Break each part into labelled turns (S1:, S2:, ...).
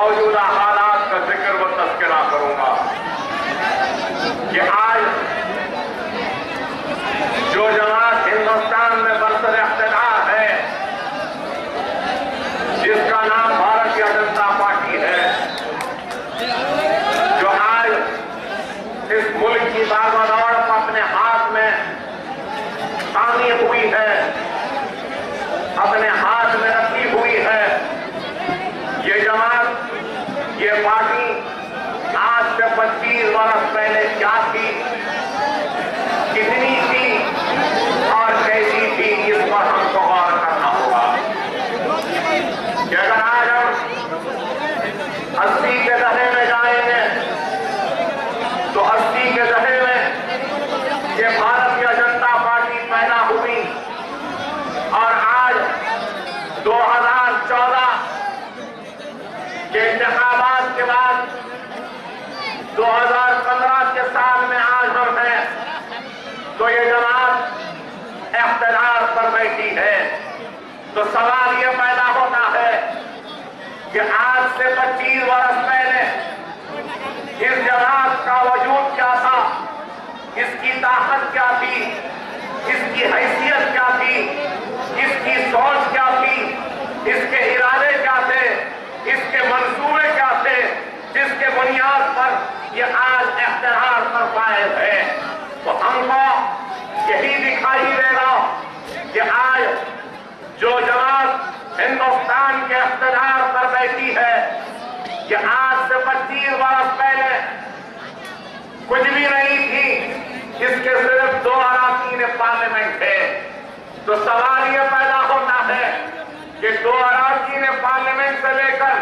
S1: मौजूदा हालात का जिक्र व तज़किरा करूंगा कि आज जो जमात हिंदुस्तान में बरसर इख्तिदार है, जिसका नाम भारतीय जनता पार्टी है, जो आज इस मुल्क की भागदौड़ को अपने हाथ में थामी हुई है, अपने हाथ में रखी हुई है, ये जमात, ये पार्टी आज से 25 वर्ष पहले क्या थी, कितनी थी और कैसी थी, इस पर हमको गौर करना होगा। कि अगर आज हम 80 के दशक में जाएंगे तो 80 के दशक में ये भारतीय जनता पार्टी पैदा हुई और आज 2014 के इंतखाबात के बाद 2015 के साल में आज हम हैं, तो ये जमात इख्तिदार पर बैठी है। तो सवाल ये पैदा होता है कि आज से 25 वर्ष पहले इस जमात का वजूद क्या था, इसकी ताकत क्या थी, इसकी हैसियत क्या थी, इसकी सोच क्या थी, इसके इरादे क्या थे, इसके मंसूबे क्या थे, जिसके बुनियाद पर ये आज इख्तिदार पर फायद है। तो हमको यही दिखाई देगा कि आज जो जमात हिंदुस्तान के इख्तिदार पर बैठी है, कि आज से 25 वर्ष पहले कुछ भी नहीं थी, इसके सिर्फ 2 अराकीन पार्लियामेंट थे। तो सवाल यह पैदा होता है कि 2 अराकीन पार्लियामेंट से लेकर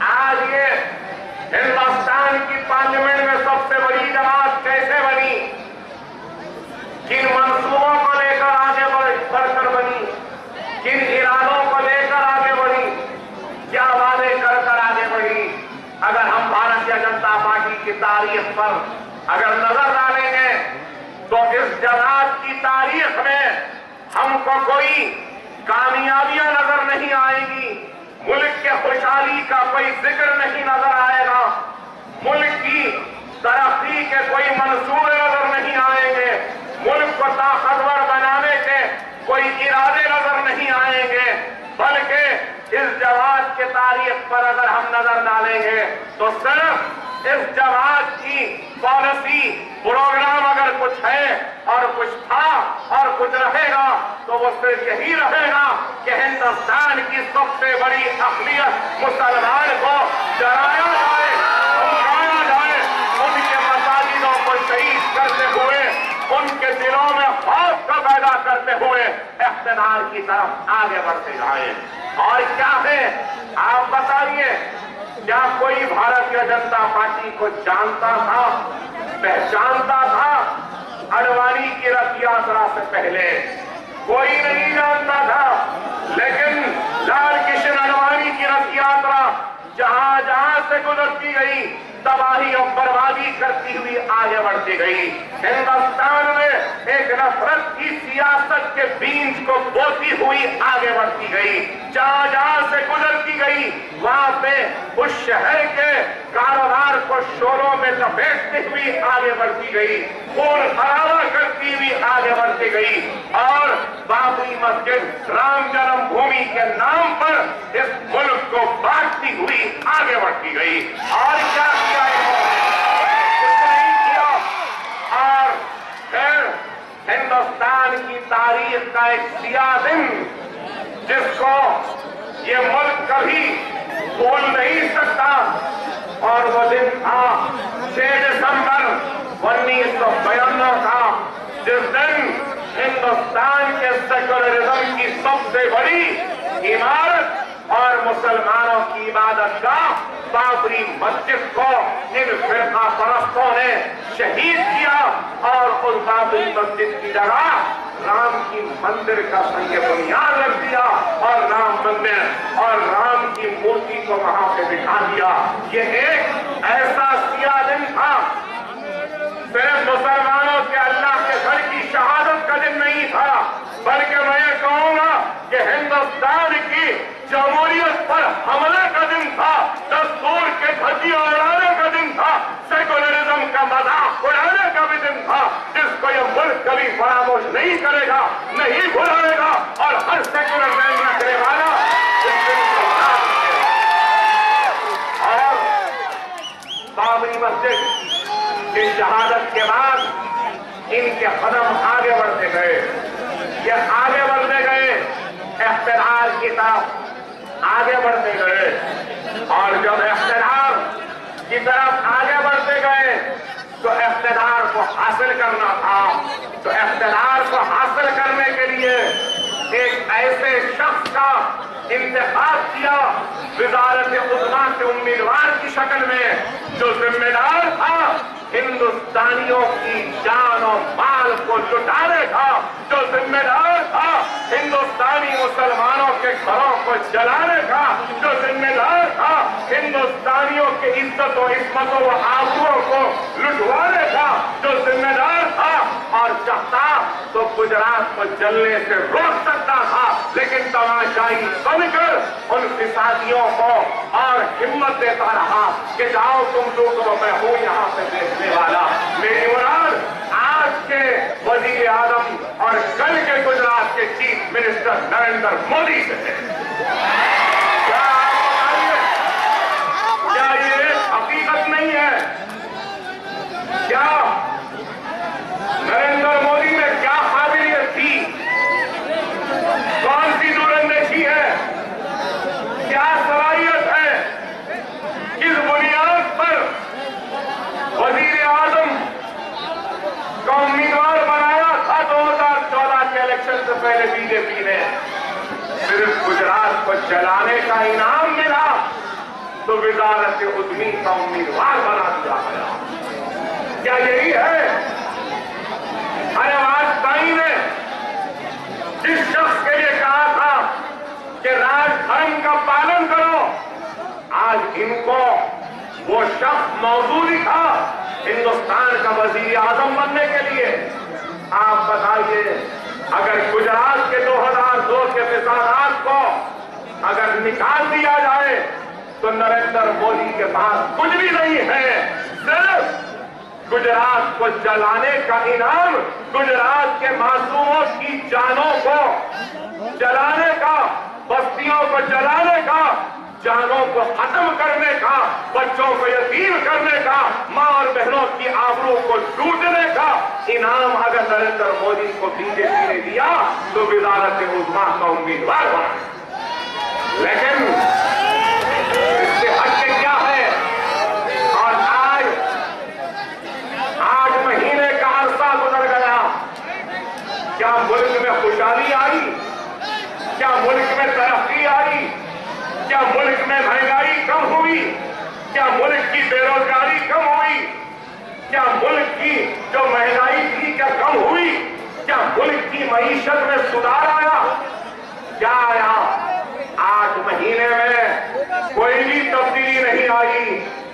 S1: आज ये हिंदुस्तान की पार्लियामेंट में सबसे बड़ी जमात कैसे बनी, किन मंसूबों को लेकर आगे बढ़कर बनी, किन इरादों को लेकर आगे बढ़ी, क्या वादे कर आगे बढ़ी। अगर हम भारतीय जनता पार्टी की तारीख पर अगर नजर डालेंगे तो इस जमात की तारीख में हमको कोई कामयाबियां नजर नहीं आएगी, मुल्क के खुशहाली का कोई जिक्र नहीं नजर आएगा, मुल्क की तरक्की के कोई मंसूबे नजर नहीं आएंगे, मुल्क को ताकतवर बनाने के कोई इरादे नजर नहीं आएंगे। बल्कि इस जमात के तारीख पर अगर हम नजर डालेंगे तो सिर्फ इस जमात की पॉलिसी प्रोग्राम अगर कुछ है और कुछ था और कुछ रहेगा तो वो सिर्फ यही रहेगा कि हिंदुस्तान की सबसे बड़ी अक़लियत मुसलमान को डराया जाए, धमकाया जाए, उनके मसाजिदों को शहीद करते हुए, उनके दिलों में खौफ का पैदा करते हुए इख्तिदार की तरफ आगे बढ़ते जाए। और क्या है आप बताइए, क्या कोई भारतीय जनता पार्टी को जानता था, पहचानता था? अडवाणी की रथ यात्रा से पहले कोई नहीं जानता था, लेकिन लाल कृष्ण अडवाणी की रथ यात्रा जहां जहां से गुजरती गई तबाही और बर्बादी करती हुई आगे बढ़ती गई। हिंदुस्तान में एक नफरत की सियासत के बीज को बोती हुई आगे बढ़ती गई, जहां जहां से गुजरती गई वहां पे उस शहर के कारोबार को शोरों में लपेटती हुई आगे बढ़ती गई, खून खराबा करती हुई आगे बढ़ती गई और बाबरी मस्जिद राम जन्मभूमि के नाम पर इस मुल्क को बांटती हुई आगे बढ़ती गई। और क्या किया कुछ नहीं किया। और फिर हिंदुस्तान की तारीख का एक सियाह दिन जिसको ये मुल्क कभी भूल नहीं सकता, और वो दिन था 6 दिसंबर 1992 का, जिस दिन हिंदुस्तान के सेकुलरिज्म की सबसे बड़ी इमारत और मुसलमानों की इबादत का बाबरी मस्जिद को इन फिरका परस्तों ने शहीद किया और उस बाबरी मस्जिद की जगह राम की मंदिर का संग बुनियाद रख दिया और राम मंदिर और राम की मूर्ति को वहां पे बिठा दिया। ये एक ऐसा सियाह दिन था, सिर्फ मुसलमानों के अल्लाह के घर की शहादत का दिन नहीं था, बल्कि मैं ये कहूंगा कि हिंदुस्तान की जमहूरियत पर हमले का दिन था, दस्तूर के धज्जियां उड़ाने का दिन था, सेकुलरिज्म का मजाक उड़ाने का भी दिन था, जिसको ये मुल्क कभी फरामोश नहीं करेगा, नहीं भुलाएगा और हर सेकुलर मैन रखने वाला इस दिन को याद रखेगा। और बाबरी मस्जिद की शहादत के बाद इनके कदम आगे बढ़ते गए, ये आगे बढ़ते गए, इख्तियार की तरफ आगे बढ़ते गए। और जब इख्तियार की तरफ आगे बढ़ते गए तो इख्तियार को हासिल करना था, तो इख्तियार को हासिल करने के लिए एक ऐसे शख्स का इंतखाब किया वज़ारत उज़्मा के उम्मीदवार की शक्ल में, जो जिम्मेदार था हिंदुस्तानियों की जान और माल को लुटाने का, जो जिम्मेदार था हिंदुस्तानी मुसलमानों के घरों को जलाने का, जो जिम्मेदार था हिंदुस्तानियों की इज्जत और इस्मत व आबरूओं को लुटवाने का, जो जिम्मेदार था और चाहता तो गुजरात को जलने से रोक सकता था, लेकिन तमाशाई बनकर उन फिसादियों को और हिम्मत देता रहा कि जाओ तुम लोगों, मैं हूं यहां पे देखने वाला। मेरी मुराद आज के वजीर आजम और कल के गुजरात के चीफ मिनिस्टर नरेंद्र मोदी से है। क्या आप बताइए, क्या ये हकीकत नहीं है? क्या नरेंद्र मोदी में क्या काबिलियत थी, कौन सी दूरंदेशी है, क्या सलाहियत है, किस बुनियाद पर वजीर आजम का उम्मीदवार बनाया था 2014 के इलेक्शन से पहले बीजेपी ने? सिर्फ गुजरात को जलाने का इनाम मिला तो वज़ारत उज़्मी का उम्मीदवार बना दिया गया। क्या यही है? अरे वाजपेयी ने जिस शख्स के लिए कहा था कि राजधर्म का पालन करो, आज इनको वो शख्स मौजूद ही था हिंदुस्तान का वजीर आजम बनने के लिए। आप बताइए, अगर गुजरात के 2002 के फिसादात को अगर निकाल दिया जाए तो नरेंद्र मोदी के पास कुछ भी नहीं है, सिर्फ गुजरात को जलाने का इनाम, गुजरात के मासूमों की जानों को जलाने का, बस्तियों को जलाने का, जानों को खत्म करने का, बच्चों को यतीम करने का, मां और बहनों की आबरू को लूटने का इनाम अगर नरेंद्र मोदी को बीजेपी ने दिया तो वज़ारत उज़्मा का उम्मीदवार बना। लेकिन इससे हटके क्या है? और आज महीने का अरसा गुजर गया, क्या मुल्क में खुशहाली आई? क्या मुल्क में तरक्की आई? क्या मुल्क में महंगाई कम हुई? क्या मुल्क की बेरोजगारी कम हुई? क्या मुल्क की जो महंगाई थी क्या कम हुई? क्या मुल्क की मईशत में सुधार आया? क्या आया? 8 महीने में कोई भी तब्दीली नहीं आई,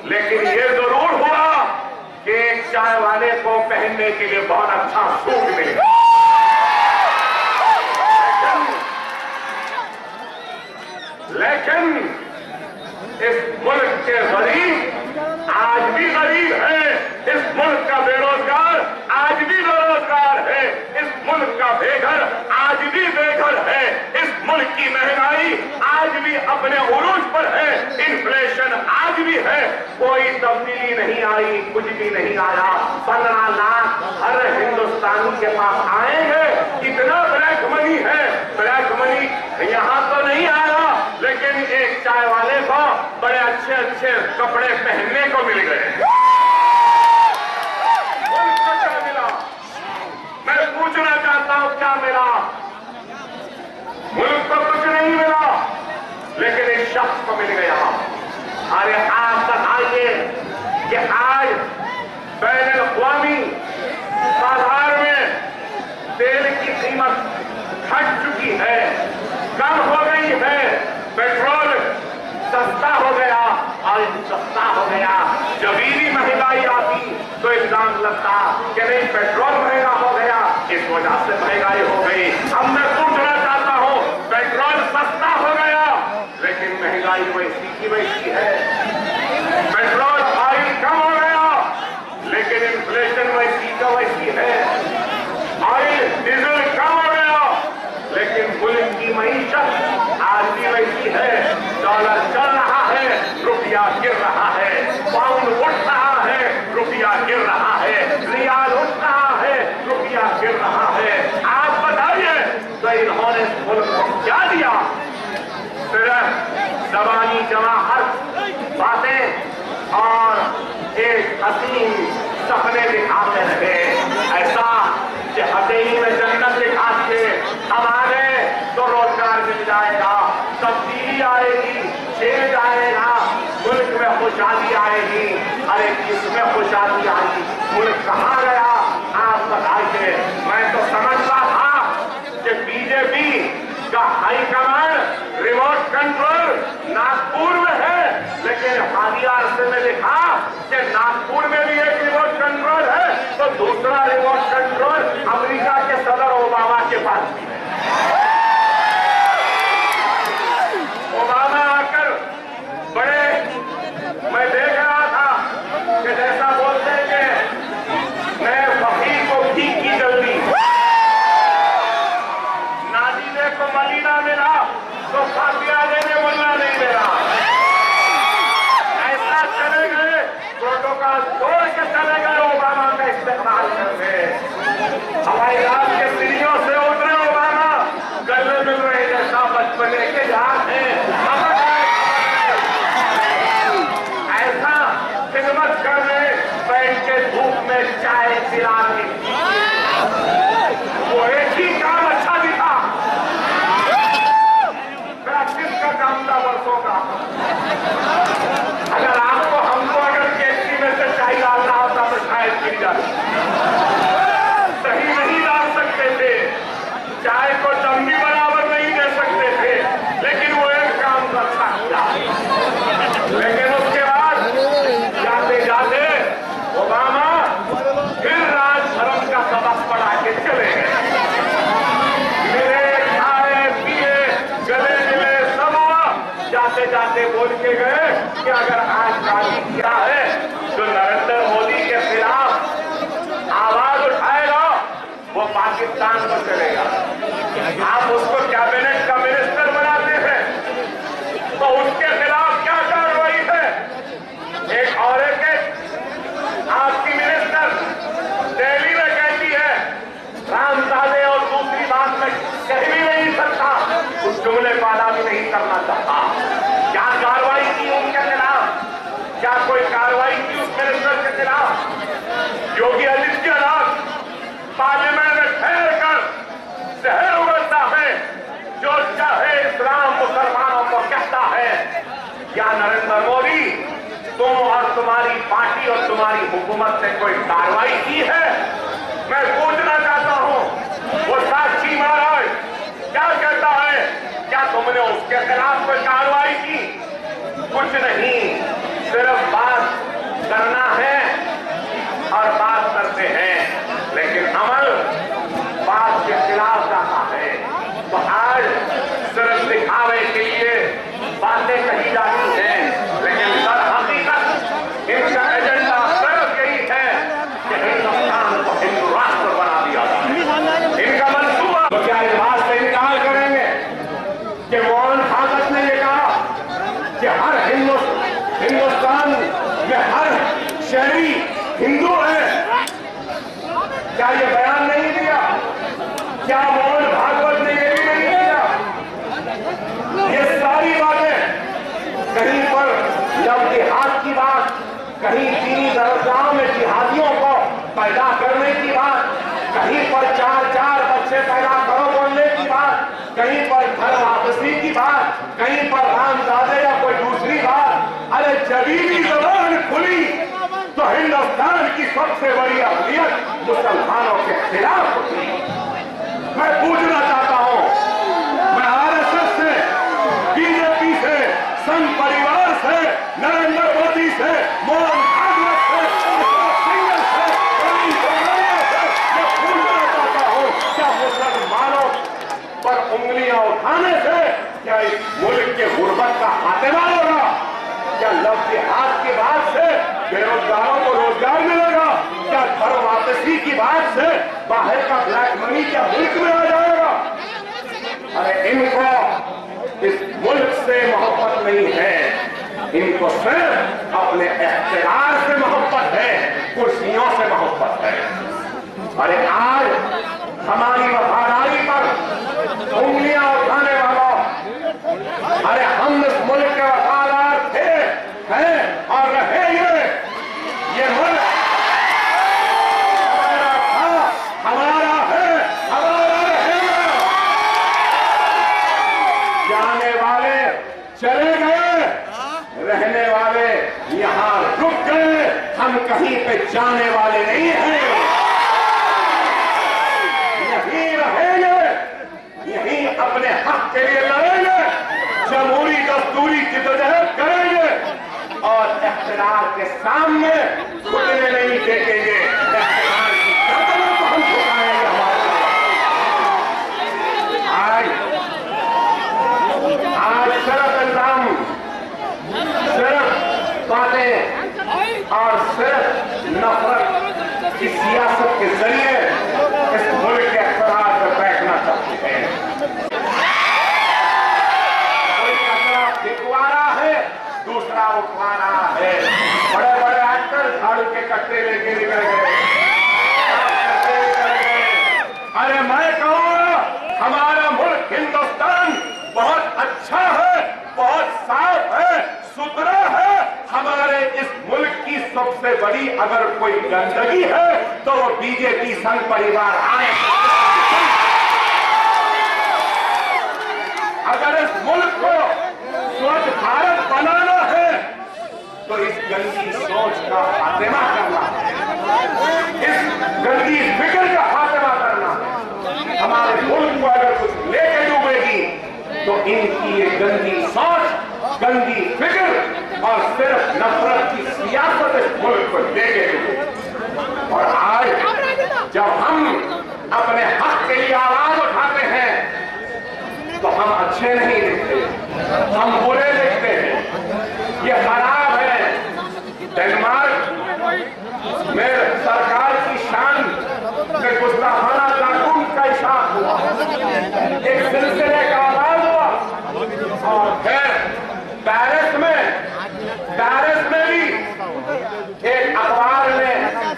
S1: लेकिन ये जरूर हुआ कि एक चाय वाले को पहनने के लिए बहुत अच्छा सूट मिल गया। लेकिन इस मुल्क के गरीब आज भी गरीब है, इस मुल्क का बेरोजगार आज भी बेरोजगार है, इस मुल्क का बेघर आज भी बेघर है, इस मुल्क की महंगाई आज भी अपने उरूज पर है, इन्फ्लेशन आज भी है। कोई तब्दीली नहीं आई, कुछ भी नहीं आया। 15 लाख हर हिंदुस्तानी के पास आएंगे, इतना ब्लैक मनी है। ब्लैक मनी यहां तो नहीं आया, लेकिन एक चाय वाले को बड़े अच्छे अच्छे कपड़े पहनने को मिल गए। उनको क्या मिला? मैं पूछना चाहता हूं, क्या मिला? मुल्क को कुछ नहीं मिला, लेकिन इस शख्स को मिल गया। अरे आप बताइए कि आज बैनुल-अक़वामी बाजार में तेल की कीमत घट चुकी है, कम हो गई है, पेट्रोल सस्ता हो गया, और सस्ता हो गया जब भी महंगाई आती तो इल्जाम लगता कि नहीं पेट्रोल महंगा हो गया, इस वजह से महंगाई हो गई। अब मैं पूछना चाहता हूं, पेट्रोल सस्ता हो गया लेकिन महंगाई वैसी की वैसी है। पेट्रोल ऑयल कम हो गया लेकिन इन्फ्लेशन वैसी का वैसी है। ऑयल डीजल कम हो गया लेकिन मुल्क की मईशत आज भी वैसी है। डॉलर चल रहा है, रुपया गिर रहा है, पाउंड उठ रहा है, रुपया गिर रहा है, रियाल उठ रहा है, रुपया गिर रहा है। आप बताइए तो इन्होंने मुल्क को क्या दिया? सिर्फ जबानी जमाहत बातें और एक हसीन सपने दिखाते रहे। ऐसा कि हथेली में जन्नत दिखा दिए, हमारे तो रोजगार मिल जाएगा, तब्दीली आएगी, चेंज आएगा, मुल्क में खुशहाली आएगी। अरे किसमें खुशहाली आएगी? मुल्क कहाँ गया? आप बताइए। मैं तो समझता था कि बीजेपी का हाईकमान रिमोट कंट्रोल नागपुर में है, लेकिन हालिया अरसे में देखा कि नागपुर में भी एक रिमोट कंट्रोल है तो दूसरा रिमोट कंट्रोल अमेरिका के सदर ओबामा के पास भी है। ओबामा आकर बड़े, मैं देख रहा था कि जैसा बोलते हैं कि नए फकीर को ठीक की जल्दी, नादीने को मदीना मिला तो फातिहा देने मुल्ला नहीं मिला। ऐसा चले गए, प्रोटोकॉल तोड़ के चले गए, ओबामा का इस्तेमाल करके हवाई जहाज के सीढ़ियों से उतरे ओबामा, गले मिल रहे जैसा बचपने के जहाज है। ऐसा खिदमत कर रहे, बैठ के धूप में चाय पिला के, वो एक ही काम अच्छा दिखा, प्रैक्टिस का काम था वर्षों का। अगर आपको हमको अगर केसरी में से चाय डालना होता तो शायद गिर जाती, सही नहीं डाल सकते थे, चाय को दम भी बराबर नहीं दे सकते थे, लेकिन वो एक काम अच्छा किया। लेकिन उसके बाद जाते जाते ओबामा फिर राजधर्म का सबक पढ़ा के चले गए। मिले, खाए, पिए, गले मिले, सब हुआ। जाते जाते बोल के गए कि अगर आज शादी किया है तो नरेंद्र मोदी के खिलाफ आवाज उठाएगा वो पाकिस्तान को चलेगा। आप उसको कैबिनेट का मिनिस्टर बनाते हैं तो उसके खिलाफ क्या कार्रवाई है? एक औरत है आपकी मिनिस्टर दिल्ली में कहती है रामजादे और दूसरी बात में कह भी नहीं सकता, उस जुमले को अदा भी नहीं करना चाहता। क्या कार्रवाई की उनके खिलाफ? क्या कोई कार्रवाई की उस मिनिस्टर के खिलाफ? योगी आदित्यनाथ पार्लियामेंट में ठहर कर जहर उगलता है, जो चाहे इस्लाम मुसलमानों को कहता है। क्या नरेंद्र मोदी तुम और तुम्हारी पार्टी और तुम्हारी हुकूमत ने कोई कार्रवाई की है? मैं पूछना चाहता हूं, वो साक्षी महाराज क्या कहता है? क्या तुमने उसके खिलाफ कोई कार्रवाई की? कुछ नहीं, सिर्फ बात करना है और बात करते हैं, लेकिन अमल बात के खिलाफ जाता है। तो आज सिर्फ दिखावे के लिए बातें कही जाती हैं, लेकिन दर हकीकत इनका एजेंडा सिर्फ यही है कि हिंदुस्तान को हिंदू राष्ट्र बना दिया जाए। इनका मंसूबा तो क्या इस बात से इनकार करेंगे कि मोहन भागवत ने यह कहा कि हर हिंदुस्तान में हर शहरी हिंदू है? क्या ये बयान नहीं दिया? क्या मोहन भागवत ने ये भी नहीं दिया? ये सारी बातें कहीं पर जब जिहाद की बात, कहीं दीनी दरगाहों में जिहादियों को पैदा करने की बात, कहीं पर 4-4 बच्चे पैदा करो बोलने की बात, कहीं पर घर वापसी की बात, कहीं पर रामजादे या कोई दूसरी बात। अरे जब भी जबान खुली तो हिंदुस्तान की सबसे बड़ी अहमियत मुसलमानों के खिलाफ होती है। मैं पूछना चाहता हूं, मैं आरएसएस से, बीजेपी से, संघ परिवार से, नरेंद्र मोदी से, मोहन भागवत से, सिंगल से, मैं पूछना चाहता हूं का खात्मा होगा? क्या लव जिहाद की बात से बेरोजगारों को रोजगार मिलेगा? क्या घर वापसी की बात से बाहर का ब्लैक मनी क्या मुल्क में आ जाएगा? अरे इनको इस मुल्क से मोहब्बत नहीं है, इनको सिर्फ अपने इख्तियार से मोहब्बत है, कुर्सियों से मोहब्बत है। अरे आज हमारी वफादारी पर उंगलियां उठाने वालों, अरे हम इस मुल्क के वफादार थे, हैं और रहेंगे। ये मुल्क हमारा था, हमारा है, हमारा रहेगा। जाने वाले चले गए, रहने वाले यहां रुक गए। हम कहीं पे जाने वाले नहीं हैं, यहीं रहेंगे, यहीं अपने हक के लिए लड़ेंगे, जमहूरी दस्तूरी जिद्दोजहद करेंगे और इख्तियार के सामने झुकने नहीं देंगे। इख्तियार की गर्दनों को हम झुकाएंगे। आज सिर्फ इल्जाम, सिर्फ बातें और सिर्फ नफरत की सियासत के जरिए इस मुल्क के इख्तियार पर बैठना चाहते हैं। कोई कचरा फेंकवा रहा है, दूसरा उठवा रहा है। बड़े बड़े एक्टर झाड़ू के कट्टे लेके निकल गए। अरे मैं कहूँगा हमारा मुल्क हिंदुस्तान बहुत अच्छा है, बहुत साफ है, सुथरा है। हमारे इस मुल्क की सबसे बड़ी अगर कोई गंदगी है तो वो बीजेपी संघ परिवार आए। अगर इस मुल्क को स्वच्छ भारत बनाना है तो इस गंदी सोच का खात्मा करना है, इस गंदी फिक्र का खात्मा करना है। हमारे मुल्क को अगर कुछ लेके डूबेगी तो इनकी ये गंदी सोच, गंदी फिक्र और सिर्फ नफरत की सियासत इस मुल्क को लेके डूबेगी। और आज जब हम अपने हक के लिए आवाज उठाते हैं तो हम अच्छे नहीं दिखते, हम बुरे दिखते हैं। ये खराब है। डेनमार्क में सरकार की शान में गुस्ताखाना कानून का इशारा हुआ, एक सिलसिले का आगाज हुआ और फिर पेरिस में भी एक अखबार में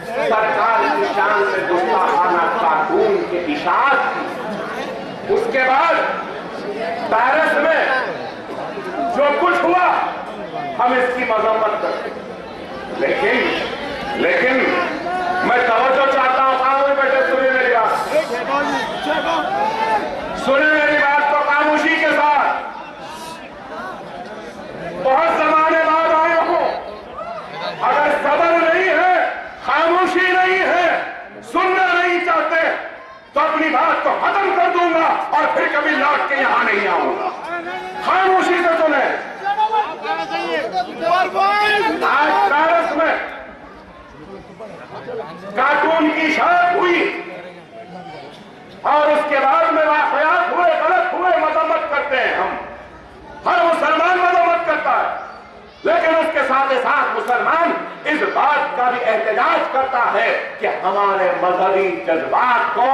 S1: सरकार की शान से गुस्ताखाना कानून की इशाअत की। उसके बाद पेरिस में जो कुछ हुआ हम इसकी मजम्मत करते, लेकिन मैं तवज्जो चाहता हूं। खामोश बैठे, सुनिए मेरी बात, सुनिए मेरी बात को खामोशी के साथ। बहुत जमाने बाद आए हो, अगर सब्र नहीं है, खामोशी नहीं है, सुनना नहीं चाहते तो अपनी बात को खत्म कर दूंगा और फिर कभी लौट के यहां नहीं आऊंगा। खामोशी से सुने। आज पेरिस में कार्टून की शायद हुई और उसके बाद में वाकयात हुए, गलत हुए, मजम्मत करते हैं हम। हर मुसलमान मजम्मत करता है, लेकिन उसके साथ ही साथ मुसलमान इस बात का भी एहतजाज करता है कि हमारे मजहबी जज्बात को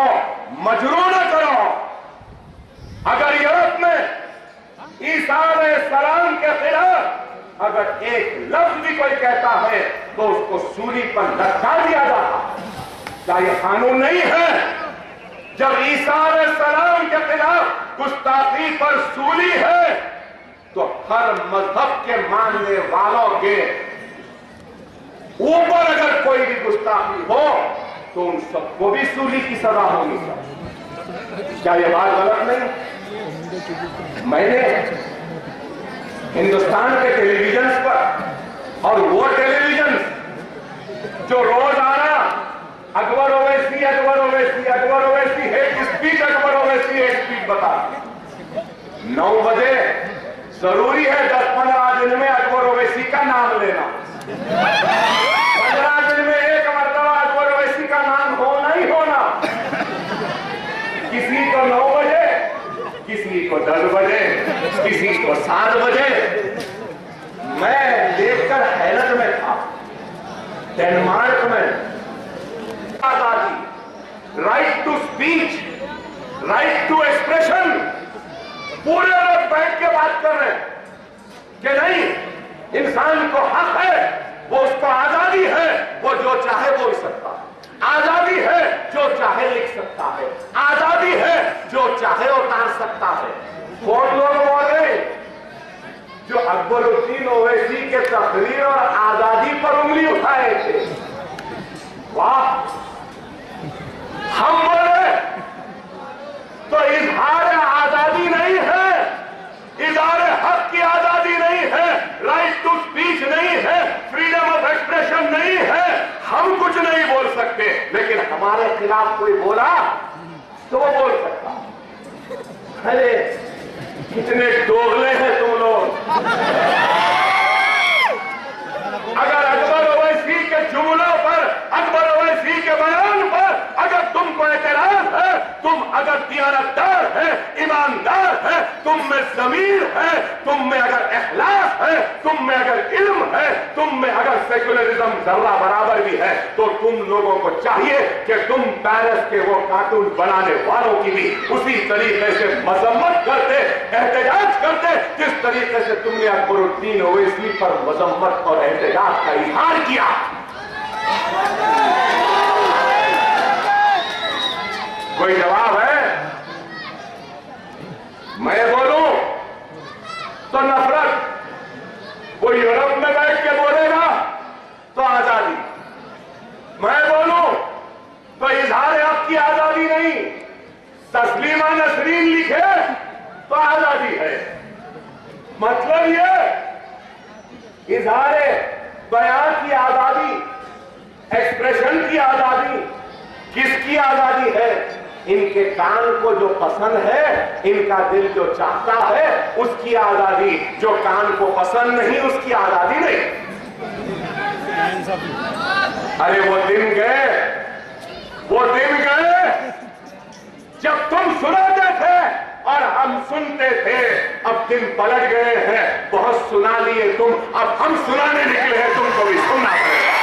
S1: मजरू न करो। अगर यूरोप में ईसा अलैहिस्सलाम के खिलाफ अगर एक लफ्ज भी कोई कहता है तो उसको सूली पर लटका दिया जाता। क्या यह कानून नहीं है? जब ईसा अलैहिस्सलाम के खिलाफ गुस्ताखी पर सूली है तो हर मजहब के मानने वालों के ऊपर अगर कोई भी गुस्ताखी हो तो उन सबको भी सूली की सजा होनी चाहिए। क्या यह बात गलत नहीं? मैंने हिंदुस्तान के टेलीविजन पर और वो टेलीविजन जो रोजाना अकबर ओवैसी अकबर ओवैसी अकबर ओवैसी एक स्पीच अकबर ओवैसी एक स्पीच बता 9 बजे जरूरी है 10-15 दिन में अकबर ओवैसी का नाम लेना। 15 दिन में एक मरतबा अकबर ओवैसी का नाम होना ही होना। किसी को 9 बजे, किसी को 10 बजे, किसी को 7 बजे, मैं देखकर हैरत में था। डेनमार्क में आजादी, right to speech, right to expression, पूरे लोग बैठ के बात कर रहे हैं कि नहीं, इंसान को हक है, वो उसको आजादी है, वो जो चाहे बोल सकता है, आजादी है जो चाहे लिख सकता है, आजादी है जो चाहे उतार सकता है। कौन लोग बोल रहे जो अकबरुद्दीन ओवैसी के तकरीर और आजादी पर उंगली उठाए थे? वाह, हम बोले तो इजहार आजादी नहीं है, इजहार हक की आजादी नहीं है, राइट टू स्पीच नहीं है, फ्रीडम ऑफ एक्सप्रेशन नहीं है, हम कुछ नहीं बोल सकते। लेकिन हमारे खिलाफ कोई बोला तो वो बोल सकता। अरे कितने दोगले हैं तुम लोग। अगर अकबर ओवैसी के जुमलों पर, अकबर ओवैसी के बयान पर अगर तुमको एतराज है, तुम अगर दियानतदार है, ईमानदार है, तुम में ज़मीर है, तुम में अगर इखलास है, तुम में अगर इल्म है, तुम में अगर सेकुलरिज्म जर्रा बराबर भी है, तो तुम लोगों को चाहिए कि तुम पेरिस के वो कार्टून बनाने वालों की भी उसी तरीके से मजम्मत करते, एहतजाज करते, जिस तरीके से तुमने अकबरुद्दीन ओवैसी पर मजम्मत और एहतजाज का इजहार किया। कोई जवाब है? मैं बोलूं तो नफरत, कोई यूरोप में बैठ के बोलेगा तो आजादी, मैं बोलूं तो इजहार हक की आजादी नहीं, तस्लीमा नसरीन लिखे तो आजादी है। मतलब ये इजहार बयान की आजादी, एक्सप्रेशन की आजादी, किसकी आजादी है? इनके कान को जो पसंद है, इनका दिल जो चाहता है, उसकी आजादी। जो कान को पसंद नहीं, उसकी आजादी नहीं। अरे वो दिन गए, वो दिन गए जब तुम सुनाते थे और हम सुनते थे। अब दिन पलट गए हैं, बहुत सुना लिए तुम, अब हम सुनाने निकले हैं, तुमको भी सुनना पड़ेगा।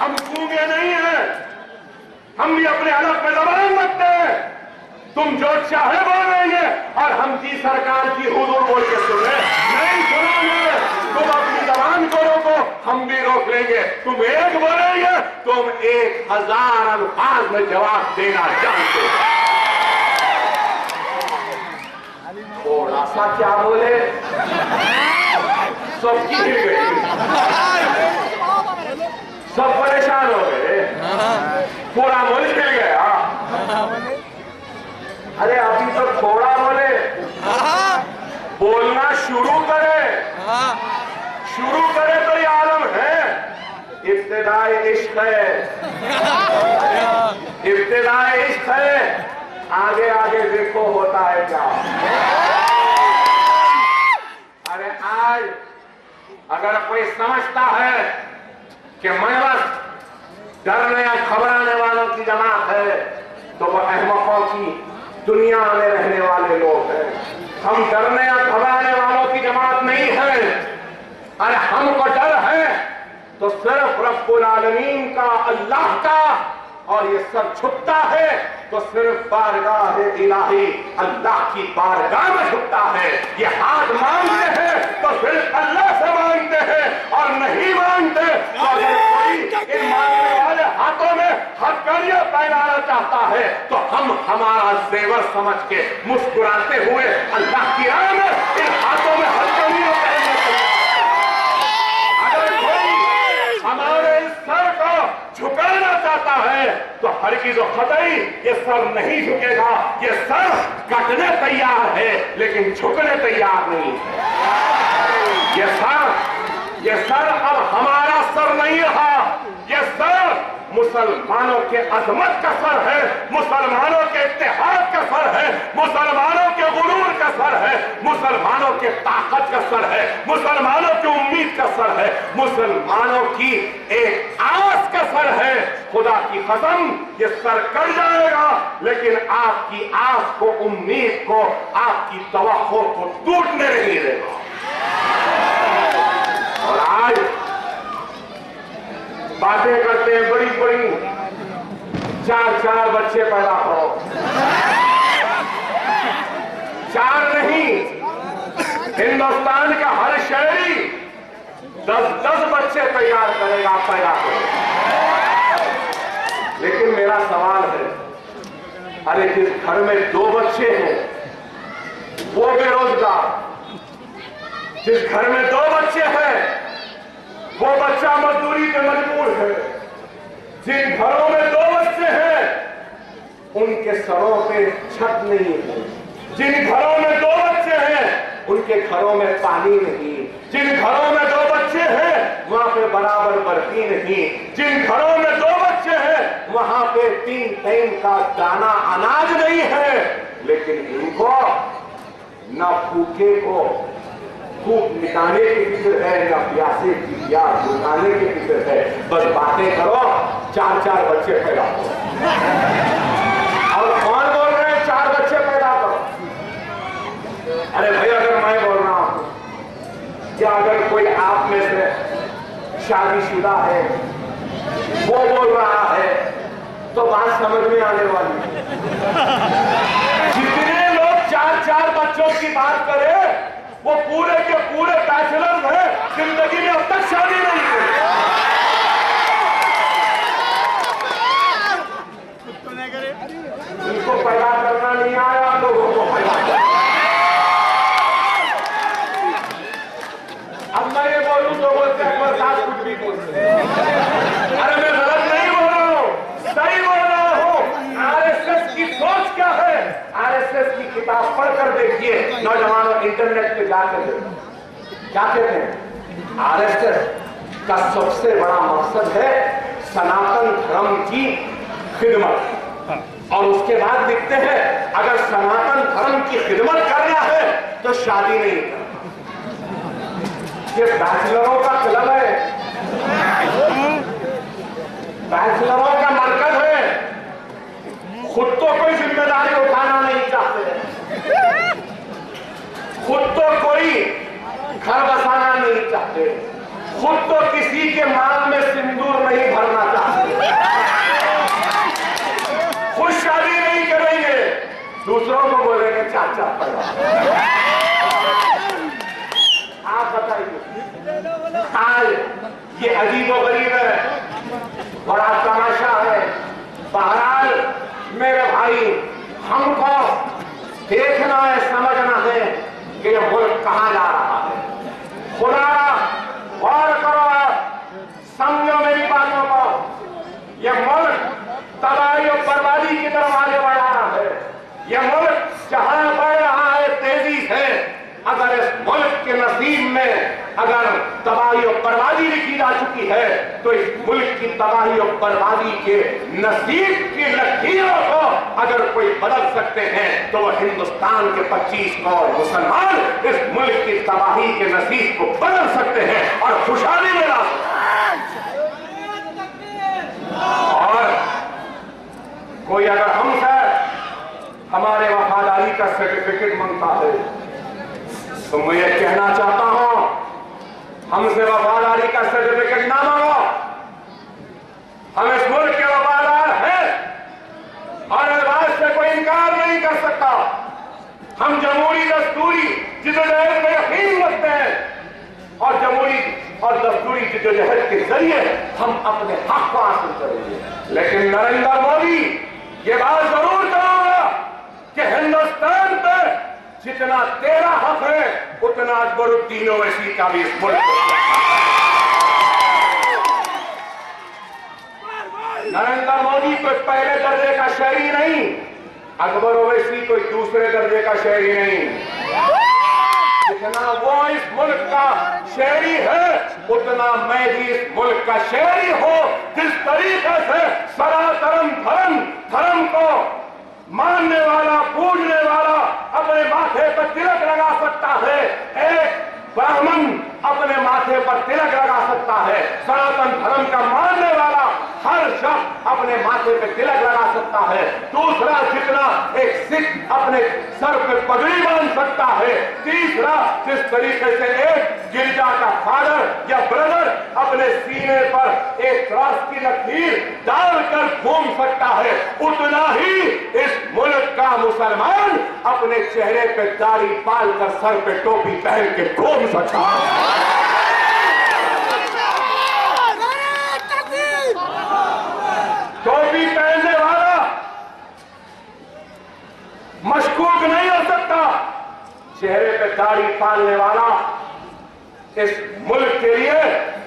S1: हम गूंगे नहीं हैं, हम भी अपने हलक में जबान रखते हैं। तुम जो चाहे बोलेंगे और हम जी सरकार की हुजूर बोल के सुन रहे नहीं सुनेंगे। तुम अपनी जबान को रोको, हम भी रोक लेंगे। तुम एक बोलेंगे, तुम 1000 अल्फाज में जवाब देना जानते हो। थोड़ा सा क्या बोले, सबकी हिल गई, सब परेशान हो गए, पूरा मुल्क हिल गया। अरे अभी तो थोड़ा बोले, बोलना शुरू करे, शुरू करे तो ये आलम है। इब्तिदाए इश्क है, इब्तिदाए इश्क है, आगे आगे देखो होता है क्या। अरे आज अगर कोई समझता है कि मैं बस डरने या घबराने वालों की जमात है, तो वह अहमकों की दुनिया में रहने वाले लोग हैं। हम डरने या घबराने वालों की जमात नहीं है। अरे हमको डर है तो सिर्फ रब्बुल आलमीन का, अल्लाह का, और ये सर झुकता है तो सिर्फ बारगाह इलाही अल्लाह की बारगाह में झुकता है। ये हाथ मांगते हैं तो सिर्फ अल्लाह से मांगते हैं, और नहीं मांगते तो अगर कोई इन मांगने वाले हाथों में हथकड़ियां पहनाना चाहता है तो हम हमारा जेवर समझ के मुस्कुराते हुए अल्लाह की राह में इन हाथों में हथकड़ियां पहनने चाहिए। अगर कोई हमारे इस सर को झुकाना चाहता है तो हरगिज़ व कतई ये सर नहीं झुकेगा। ये सर कटने तैयार है लेकिन झुकने तैयार नहीं है। ये सर अब हमारा सर नहीं रहा। ये सर मुसलमानों के अजमत का सर है, मुसलमानों के इत्तेहाद का सर है, मुसलमानों के गुरूर का सर है, मुसलमानों के ताकत का सर है, मुसलमानों की उम्मीद का सर है, मुसलमानों की एक आस का सर है। खुदा की कसम ये सर कट जाएगा लेकिन आपकी आस को, उम्मीद को, आपकी तवक्को को टूटने नहीं देगा। और आज बातें करते हैं बड़ी बड़ी, 4 बच्चे पैदा करो। 4 नहीं, हिंदुस्तान का हर शहरी 10 बच्चे तैयार करेगा, पैदा करेगा। लेकिन मेरा सवाल है, अरे जिस घर में 2 बच्चे हैं वो बेरोजगार, जिस घर में 2 बच्चे हैं वो बच्चा मजदूरी पे मजबूर है, जिन घरों में 2 बच्चे हैं उनके सरों पे छत नहीं है, जिन घरों में 2 बच्चे हैं उनके घरों में पानी नहीं, जिन घरों में 2 बच्चे हैं वहां पे बराबर बर्फी नहीं, जिन घरों में 2 बच्चे हैं वहां पे 3 टाइम का दाना अनाज नहीं है। लेकिन इनको न भूखे को भूख मिटाने की फिक्र है, न प्यासे की प्यास बुझाने की फिक्र है। बस बातें करो, 4 बच्चे पैदा करो। और कौन बोल रहे हैं 4 बच्चे पैदा करो? अरे भाई, अगर मैं बोल रहा हूं या अगर कोई आप में से शादीशुदा है वो बोल रहा है तो बात समझ में आने वाली है। जितने लोग 4 बच्चों की बात करें वो पूरे के पूरे बैचलर्स हैं, जिंदगी में अब तक शादी नहीं की। इनको पैदा करना नहीं आया, लोगों को पैदा करना। अब मैं ये बोलूं तो बोलते हैं बर्दाश्त कुछ भी बोलते। अरे मैं गलत नहीं बोल रहा हूं, सही बोल रहा हूं। आरएसएस की सोच क्या है? आरएसएस की किताब पढ़कर देखिए, नौजवानों इंटरनेट पे जाकर देखो क्या कहते हैं। आरएसएस का सबसे बड़ा मकसद है सनातन धर्म की खिदमत, और उसके बाद लिखते हैं अगर सनातन धर्म की खिदमत करना है तो शादी नहीं करना। ये बैचलरों का क्लब है, बैचलरों का मरकज है। खुद तो कोई जिम्मेदारी उठाना नहीं चाहते, खुद तो कोई घर बसाना नहीं चाहते, खुद तो किसी के मांग में सिंदूर नहीं भरना चाहते, खुद शादी नहीं करेंगे, दूसरों को बोलेंगे 4 पैदा। आप बताइए, आज ये अजीबोगरीब है, बड़ा तमाशा है। बहरहाल मेरे भाई, हमको देखना है, समझना है कि ये मुल्क कहां जा रहा है। खुदा गौर करो, आप समझो मेरी बातों को। ये मुल्क तबाही और बर्बादी की तरफ आगे बढ़ रहा है। ये मुल्क जहां बढ़ रहा है तेजी से, अगर इस मुल्क के नसीब में अगर तबाही और बर्बादी लिखी जा चुकी है तो इस मुल्क की तबाही और बर्बादी के नसीब की लकीरों को अगर कोई बदल सकते हैं तो वह हिंदुस्तान के 25 करोड़ मुसलमान इस मुल्क की तबाही के नसीब को बदल सकते हैं और खुशहाली में ला सकते हैं। और कोई अगर हमसे हमारे वफादारी का सर्टिफिकेट मांगता है तो मैं ये कहना चाहता हूं, हमसे वफादारी का सर्टिफिकेट ना मांगो। हम इस मुल्क के वफादार हैं और इस बात से कोई इनकार नहीं कर सकता। हम जमहूरी दस्तूरी जिद्दोजहद में यकीन रखते हैं और जमहूरी और दस्तूरी जिद्दोजहद के जरिए हम अपने हक को हासिल करेंगे। लेकिन नरेंद्र मोदी ये बात जरूर करूंगा कि हिंदुस्तान पर जितना तेरा हक है उतना अकबरुद्दीन ओवैसी का भी इस मुल्क। नरेंद्र मोदी कोई पहले दर्जे का शहरी नहीं, अकबर ओवैसी कोई दूसरे दर्जे का शहरी नहीं। जितना वो इस मुल्क का शहरी है उतना मैं भी इस मुल्क का शहरी हूं। जिस तरीके से सनातन धर्म को मानने वाला, पूजने वाला अपने माथे पर तिलक लगा सकता है, एक ब्राह्मण अपने माथे पर तिलक लगा सकता है, सनातन धर्म का मानने वाला हर शख्स अपने माथे पे तिलक लगा सकता है। दूसरा, जितना एक सिख अपने सर पे पगड़ी बांध सकता है। तीसरा, जिस तरीके से एक गिरजा का फादर या ब्रदर अपने सीने पर एक क्रॉस की लकीर डालकर घूम सकता है, उतना ही इस मुल्क का मुसलमान अपने चेहरे पे दाढ़ी पालकर सर पे टोपी पहन के घूम सकता है। टोपी पहनने वाला मशकूक नहीं हो सकता, चेहरे पे दाढ़ी पालने वाला इस मुल्क के लिए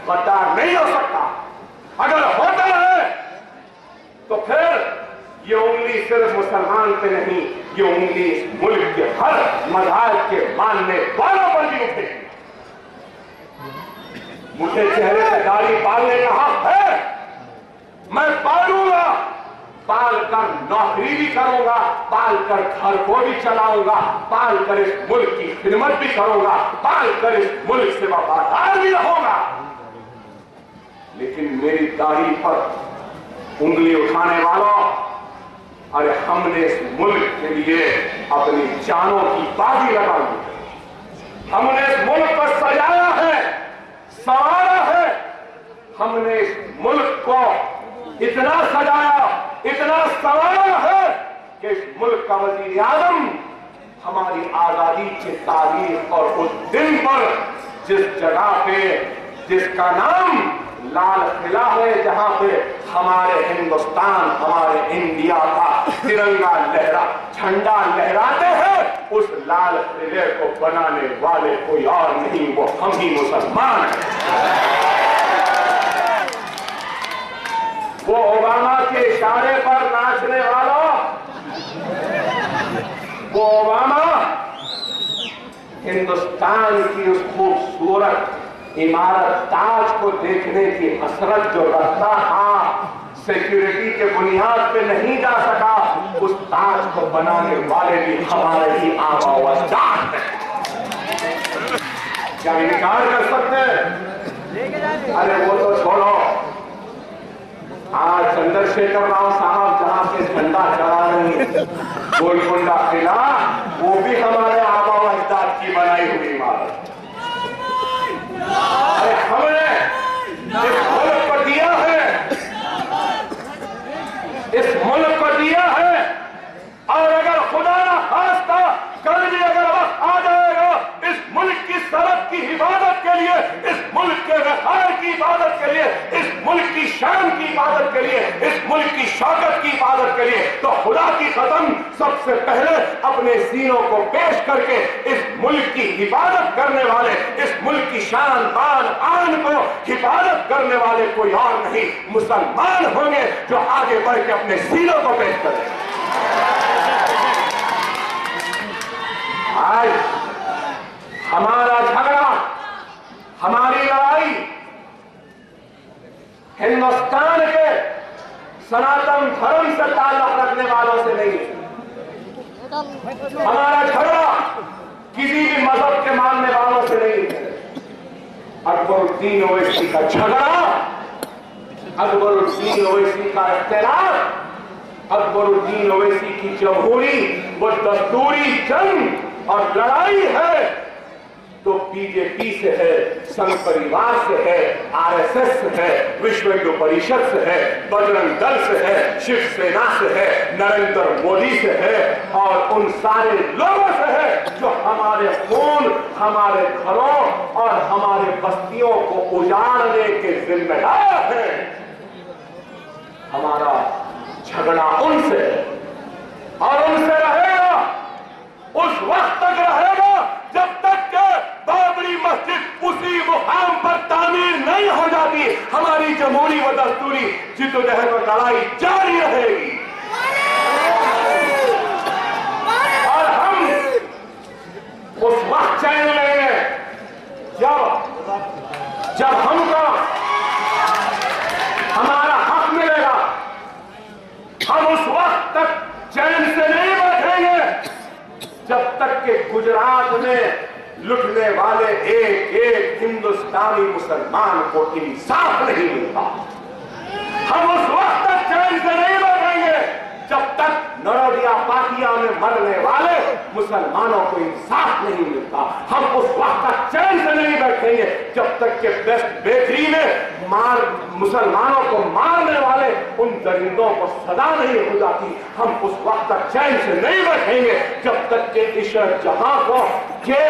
S1: गद्दार नहीं हो सकता। अगर होता है तो फिर ये उंगली सिर्फ मुसलमान पे नहीं, ये उंगली इस मुल्क के हर मज़हब के मानने वालों पर भी उठे। मुझे चेहरे पे दाढ़ी पालने का हक है, मैं पालूंगा, पाल कर नौकरी भी करूंगा, पाल कर घर को भी चलाऊंगा, पाल कर इस मुल्क की खिदमत भी करूंगा, पाल कर इस मुल्क से वफादार भी रहूंगा। लेकिन मेरी दाढ़ी पर उंगली उठाने वालों, अरे हमने इस मुल्क के लिए अपनी जानों की बाजी लगाई, हमने इस मुल्क को सजाया है, संवारा है, हमने इस मुल्क को इतना सजाया, इतना संवारा है कि इस मुल्क का वजीर आज़म हमारी आजादी की तारीख और उस दिन पर जिस जगह पे जिसका नाम लाल किला है, जहां पे हमारे हिंदुस्तान, हमारे इंडिया का तिरंगा लहरा झंडा लहराते हैं, उस लाल किले को बनाने वाले कोई और नहीं, वो हम ही मुसलमान हैं। वो ओबामा के इशारे पर नाचने वालों, वो ओबामा हिंदुस्तान की उस खूबसूरत इमारत ताज को देखने की हसरत जो रखता था, सिक्योरिटी के बुनियाद पे नहीं जा सका, उस ताज को बनाने वाले भी हमारे ही आबा व अजदाद हैं। क्या इनकार कर सकते हैं? अरे वो तो छोड़ो, आज चंद्रशेखर राव साहब जहां से झंडा चढ़ा रहे हैं, गोलकुंडा किला, वो भी हमारे आबा व अजदाद की बनाई हुई इमारत। अरे हमने इस मुल्क को दिया है, इस मुल्क को दिया है, और अगर खुदा ना खास्ता कल भी अगर वक्त आ जाएगा इस मुल्क की सरहद की हिफाजत के लिए, इस मुल्क के वक़ार की हिफाजत के लिए, इस मुल्क की शान की हिफाजत के लिए, इस मुल्क की शौकत की हिफाजत के लिए, तो खुदा की कसम सबसे पहले अपने सीनों को पेश करके इस मुल्क की हिफाजत करने वाले, इस मुल्क की शान बान आन को हिफाजत करने वाले कोई और नहीं, मुसलमान होंगे जो आगे बढ़ के अपने सीनों को पेश करें। आज हमारा झगड़ा, हमारी लड़ाई हिंदुस्तान के सनातन धर्म से ताल्लुक रखने वालों से नहीं है, हमारा झगड़ा किसी भी मजहब के मानने वालों से नहीं है। अकबरुद्दीन ओवैसी का झगड़ा, अकबरुद्दीन ओवैसी का इख्तिलाफ, अकबरुद्दीन ओवैसी की जमहूरी वो दस्तूरी जंग और लड़ाई है तो बीजेपी से है, संघ परिवार से है, आरएसएस से है, विश्व हिंदू परिषद से है, बजरंग दल से है, शिवसेना से है, नरेंद्र मोदी से है, और उन सारे लोगों से है जो हमारे खून, हमारे घरों और हमारे बस्तियों को उजाड़ने के जिम्मेदार हैं। हमारा झगड़ा उनसे और उनसे रहेगा, उस वक्त तक रहेगा जब तक के बाबरी मस्जिद उसी मुकाम पर तामीर नहीं हो जाती। हमारी जमहूरी व दस्तूरी जिद्दोजहद और लड़ाई जारी रहेगी और हम उस वक्त चैन लेंगे जब हमको हमारा हक मिलेगा। हम उस वक्त तक चैन से नहीं बैठेंगे जब तक के गुजरात में लुटने वाले एक एक हिंदुस्तानी मुसलमान को इंसाफ नहीं मिलता। हम उस वक्त तक चैन से नहीं बैठेंगे जब तक नरोदिया पातिया में मरने वाले मुसलमानों को इंसाफ नहीं मिलता। हम उस वक्त तक चैन से नहीं बैठेंगे जब तक के बेस्ट बेकरी में मुसलमानों को मारने वाले उन दरिंदों को सजा नहीं हो जाती। हम उस वक्त तक चैन से नहीं बैठेंगे जब तक के इशर जहां को के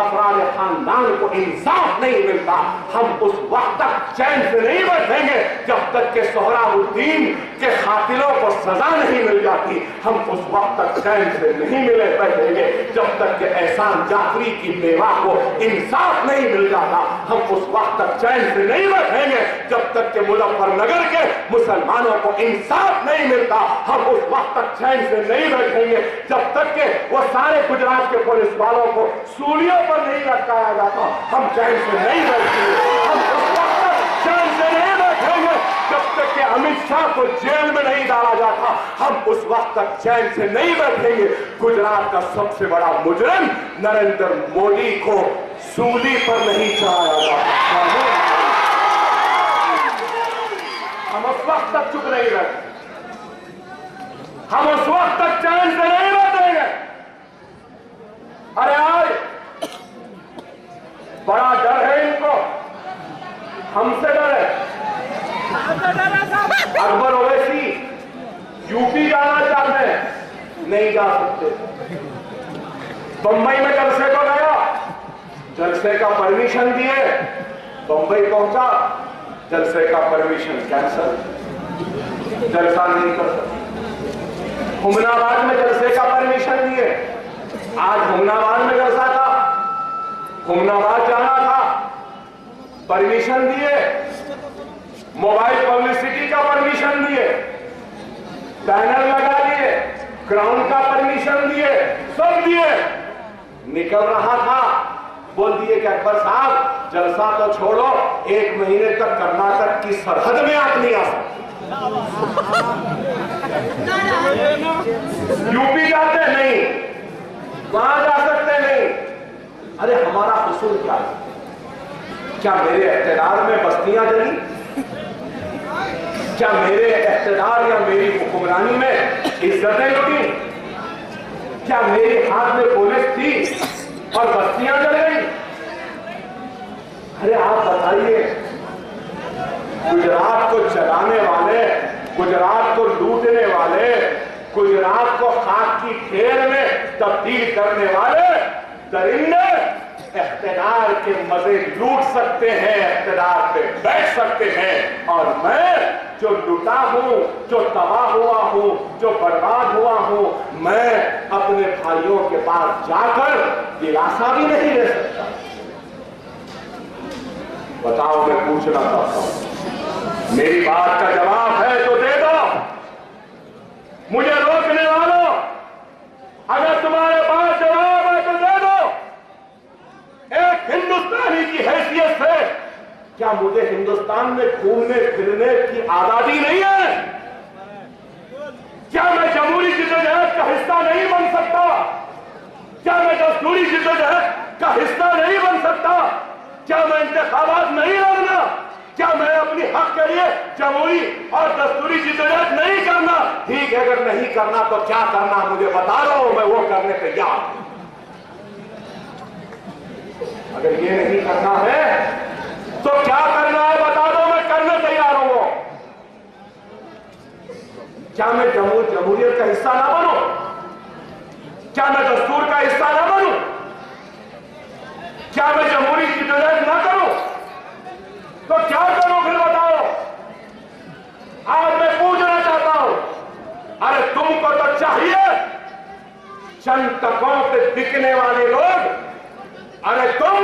S1: अफराद खानदान को इंसाफ नहीं मिलता। हम उस वक्त तक चैन से नहीं बैठेंगे जब तक के सोहराबुद्दीन के कातिलों को सजा नहीं मिल जाती। हम उस वक्त तक चैन से नहीं मिले बैठेंगे जब तक के एहसान जाफरी की बेवा को इंसाफ नहीं मिल जाता। हम उस वक्त तक चैन से नहीं बैठेंगे जब तक के मुजफ्फरनगर के मुसलमानों को इंसाफ नहीं मिलता। हम उस वक्त तक चैन से नहीं बैठेंगे जब तक के वो सारे गुजरात के पुलिस वालों को सूलियों पर नहीं लटकाया जाता। हम चैन से नहीं बैठेंगे। हम उस वक्त तक चैन से नहीं बैठेंगे जब तक कि अमित शाह को जेल में नहीं डाला जाता। हम उस वक्त तक चैन से नहीं बैठेंगे। गुजरात का सबसे बड़ा मुजरिम नरेंद्र मोदी को सूली पर नहीं चढ़ाया जाता। हम उस वक्त तक चुप नहीं बैठे। हम उस वक्त तक चैन से नहीं बैठेंगे। अरे आज बड़ा डर है इनको, हमसे डर है। अकबर ओवैसी यूपी जाना चाहते हैं, नहीं जा सकते। बंबई में जलसे को गया, जलसे का परमिशन दिए, बंबई पहुंचा, जलसे का परमिशन कैंसल, जलसा नहीं कर सकते। हुमनाबाद में जलसे का परमिशन दिए, आज हुमनाबाद में जलसा था, हुमनाबाद जाना था, परमिशन दिए, मोबाइल पब्लिसिटी का परमिशन दिए, बैनर लगा दिए, ग्राउंड का परमिशन दिए, सब दिए। निकल रहा था, बोल दिए कि अकबर साहब जलसा तो छोड़ो, 1 महीने तक कर्नाटक की सरहद में आप नहीं आ सकते। यूपी जाते नहीं, वहां जा सकते नहीं। अरे हमारा कसूर क्या है? क्या मेरे इख्तियार में बस्तियां जली? क्या मेरे इख्तियार या मेरी हुक्मरानी में इज्जतें लुटी? क्या मेरे हाथ में पुलिस थी और बस्तियां जल गई? अरे आप बताइए, गुजरात को जलाने वाले, गुजरात को लूटने वाले, गुजरात को खाक की ढेर में तब्दील करने वाले दरिंदे इख्तियार के मजे लूट सकते हैं, इख्तियार पे बैठ सकते हैं। और मैं जो लुटा हूं, जो तबाह हुआ हूं, जो बर्बाद हुआ हूं, मैं अपने भाइयों के पास जाकर दिलासा भी नहीं दे सकता। बताओ, मैं पूछना चाहता हूं, मेरी बात का जवाब है तो दे दो। मुझे रोकने वालों, अगर तुम्हारे पास जवाब है तो दे दो। एक हिंदुस्तानी की हैसियत से क्या मुझे हिंदुस्तान में घूमने फिरने की आजादी नहीं है? क्या मैं जमहूरी जिद्दोजहद का हिस्सा नहीं बन सकता? क्या मैं दस्तूरी जिद्दोजहद का हिस्सा नहीं बन सकता? क्या मैं इंतखाबात नहीं लड़ना? क्या मैं अपनी हक के लिए जमहूरी और दस्तूरी जिद्दोजहद नहीं करना? ठीक है, अगर नहीं करना तो क्या करना मुझे बता दो, मैं वो करने तैयार हूं। अगर ये नहीं करना है तो क्या करना है बता दो, मैं करने तैयार हूं। क्या मैं जमहूरियत का हिस्सा ना बनूं? क्या मैं दस्तूर का हिस्सा ना बनूं? क्या मैं जमहूरी जिद्दोजहद ना करूं? तो क्या करूं फिर बताओ? आज मैं पूछना चाहता हूं, अरे तुमको तो चाहिए चंद टकों पे बिकने वाले लोग, अरे तुम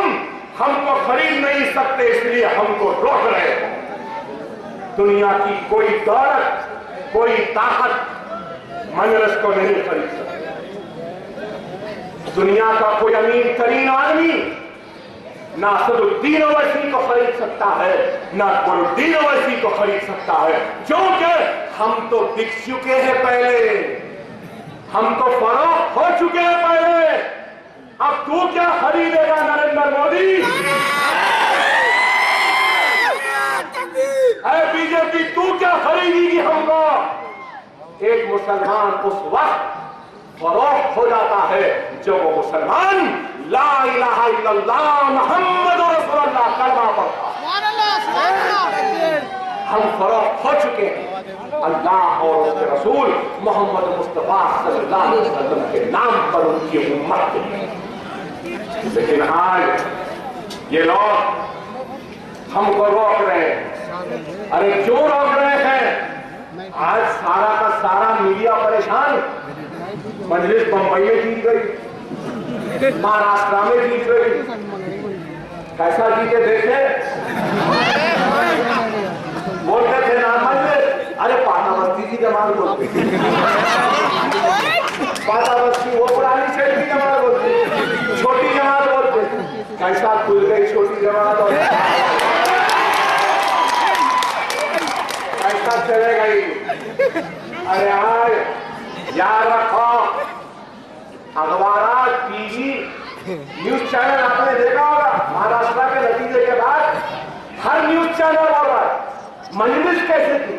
S1: हमको खरीद नहीं सकते इसलिए हमको रोक रहे हो। दुनिया की कोई दौलत, कोई ताकत मजलिस को नहीं खरीद सकती। दुनिया का कोई अमीर तरीन आदमी ना असदुद्दीन ओवैसी को खरीद सकता है, ना अकबरुद्दीन ओवैसी को खरीद सकता है, क्योंकि हम तो बिक चुके हैं पहले, हम तो फरोख्त हो चुके हैं पहले। अब तू क्या खरीदेगा नरेंद्र मोदी? बीजेपी तू क्या खरीद एक मुसलमान उस वक्त फरोख्त हो जाता है जब वो मुसलमान ला इलाहा इल्लल्लाह मुहम्मद रसूलुल्लाह कलमा पढ़ता है। हम फरोख्त हो चुके हैं अल्लाह और उसके रसूल मोहम्मद मुस्तफा सल्लल्लाहु अलैहि वसल्लम के नाम पर उनकी उम्मत के। लेकिन आज ये लोग हमको रोक रहे हैं। अरे क्यों रोक रहे हैं? आज सारा का सारा मीडिया परेशान। मजलिस बंबई में जीत गई, महाराष्ट्र में जीत गई। कैसा जीते देखे? बोलते थे नाम में, अरे पाटाबस्ती की जमात बोलते, पाटाबस्ती वो पुरानी शहर की जमात बोलते, छोटी जमात बोलते। कैसा खुल गई छोटी जमात और कैसा चले गई। अरे आज याद रखो, अखबार, टीवी, न्यूज चैनल आपने देखा होगा, महाराष्ट्र के नतीजे के बाद हर न्यूज चैनल बोल रहा है मजलिस कैसे थी।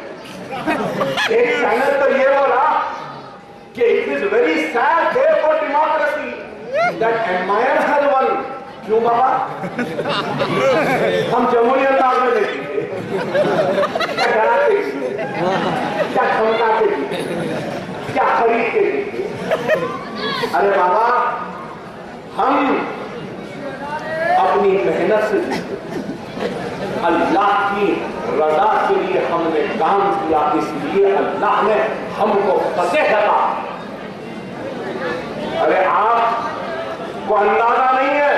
S1: एक चैनल तो ये बोला कि it is very sad day for democracy that admire has one. क्यों बाबा? हम जमहूरी अंदाज में देखेंगे, क्या डराते थे, क्या धमकाते थे, क्या खरीदते थे। अरे बाबा, हम अपनी मेहनत से अल्लाह की रजा के लिए हमने काम किया, इसलिए अल्लाह ने हमको फतेह दिया। अरे आपको अंदाजा नहीं है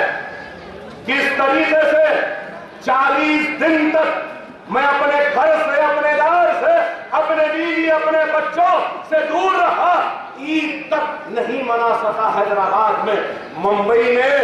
S1: किस तरीके से 40 दिन तक मैं अपने घर से, अपने दार से, अपने बीवी, अपने बच्चों से दूर रहा, ईद तक नहीं मना सका हैदराबाद में। मुंबई में